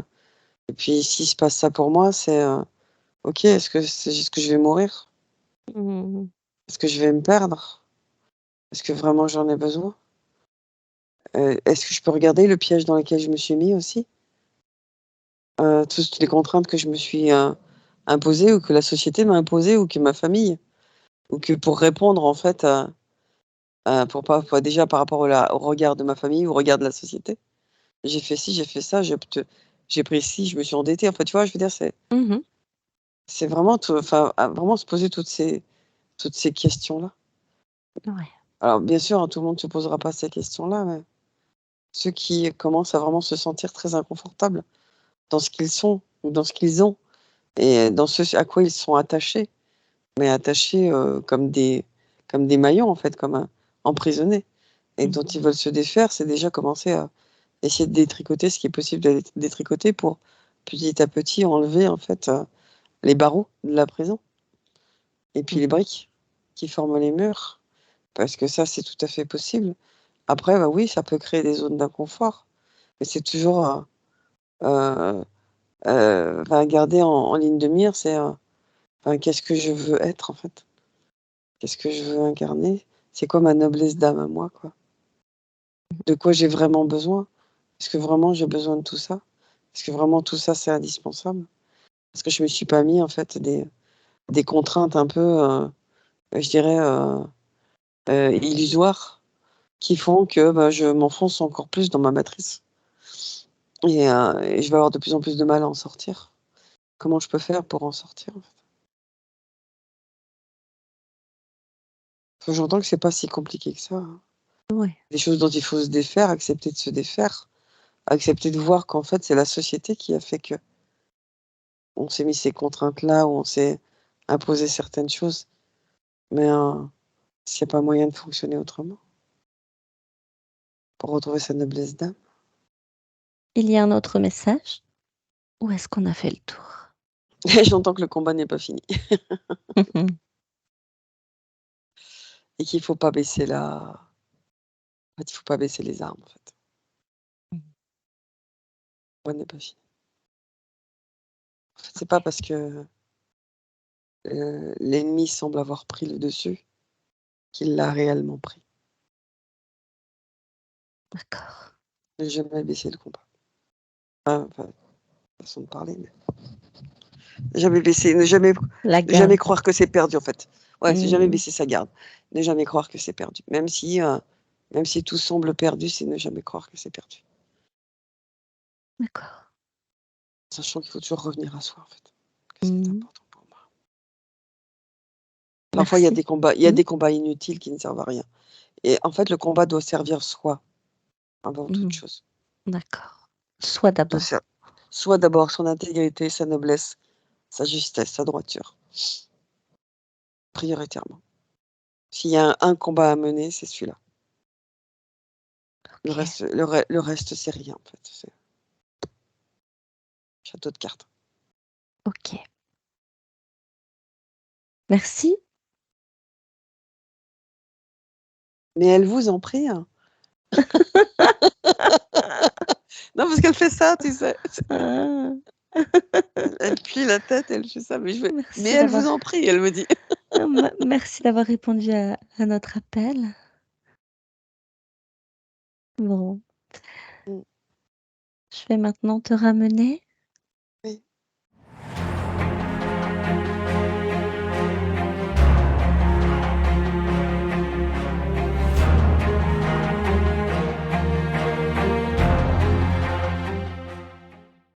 s'il se passe ça pour moi, c'est, OK, est-ce que c'est juste que je vais mourir? Mmh. Est-ce que je vais me perdre? Est-ce que vraiment j'en ai besoin? Est-ce que je peux regarder le piège dans lequel je me suis mis aussi? Toutes les contraintes que je me suis, imposées ou que la société m'a imposées ou que ma famille ou que pour répondre en fait pour pas déjà par rapport au regard de ma famille, au regard de la société. J'ai fait ci, j'ai fait ça, j'ai pris ci, je me suis endettée. En fait, tu vois? Je veux dire, Mmh. c'est vraiment enfin, vraiment se poser toutes ces questions-là. Ouais. Alors bien sûr, hein, tout le monde se posera pas ces questions-là, mais ceux qui commencent à vraiment se sentir très inconfortables dans ce qu'ils sont ou dans ce qu'ils ont et dans ce à quoi ils sont attachés, mais attachés, comme des maillons en fait, comme, emprisonnés et dont Mmh. ils veulent se défaire, c'est déjà commencer à essayer de détricoter ce qui est possible de détricoter pour petit à petit enlever en fait, les barreaux de la prison et puis les Mmh. briques qui forment les murs. Parce que ça, c'est tout à fait possible. Après, bah, oui, ça peut créer des zones d'inconfort, mais c'est toujours, enfin garder en ligne de mire, c'est, enfin qu'est-ce que je veux être en fait? Qu'est-ce que je veux incarner? C'est quoi ma noblesse d'âme à moi, quoi? De quoi j'ai vraiment besoin? Est-ce que vraiment j'ai besoin de tout ça? Est-ce que vraiment tout ça, c'est indispensable? Parce que je me suis pas mis en fait des contraintes un peu, je dirais, illusoires qui font que, bah, je m'enfonce encore plus dans ma matrice et je vais avoir de plus en plus de mal à en sortir. Comment je peux faire pour en sortir, en fait? Parce que j'entends que c'est pas si compliqué que ça, hein. Ouais. Des choses dont il faut se défaire, accepter de se défaire, accepter de voir qu'en fait, c'est la société qui a fait qu'on s'est mis ces contraintes-là, où on s'est imposé certaines choses, mais s'il y a pas moyen de fonctionner autrement, pour retrouver sa noblesse d'âme? Il y a un autre message? Ou est-ce qu'on a fait le tour? J'entends que le combat n'est pas fini Mmh. et qu'il faut pas baisser en fait, il faut pas baisser les armes, en fait. Mmh. Le combat n'est pas fini. En fait, c'est pas OK. parce que, l'ennemi semble avoir pris le dessus qu'il l'a réellement pris. D'accord. Ne jamais baisser le combat. Enfin, façon de parler, mais ne jamais baisser, La ne jamais garde. croire que c'est perdu, en fait. Ouais, c'est jamais Mmh. baisser sa garde. Ne jamais croire que c'est perdu. Même si tout semble perdu, c'est ne jamais croire que c'est perdu. D'accord. Sachant qu'il faut toujours revenir à soi, en fait, que c'est Mmh. important pour moi. Parfois, Merci. il y a Mmh. des combats inutiles qui ne servent à rien et en fait, le combat doit servir soi avant toute Mmh. chose. D'accord. Soi De d'abord. ser Soit d'abord son intégrité, sa noblesse, sa justesse, sa droiture, prioritairement. S'il y a un combat à mener, c'est celui-là. OK. Le reste, c'est rien, en fait, c'est château de cartes. OK. Merci. Mais elle vous en prie, hein. Non, parce qu'elle fait ça, tu sais? Ah. Elle plie la tête, elle fait ça, mais Merci elle d'avoir vous en prie, elle me dit. merci d'avoir répondu à notre appel. Bon, Mmh. je vais maintenant te ramener.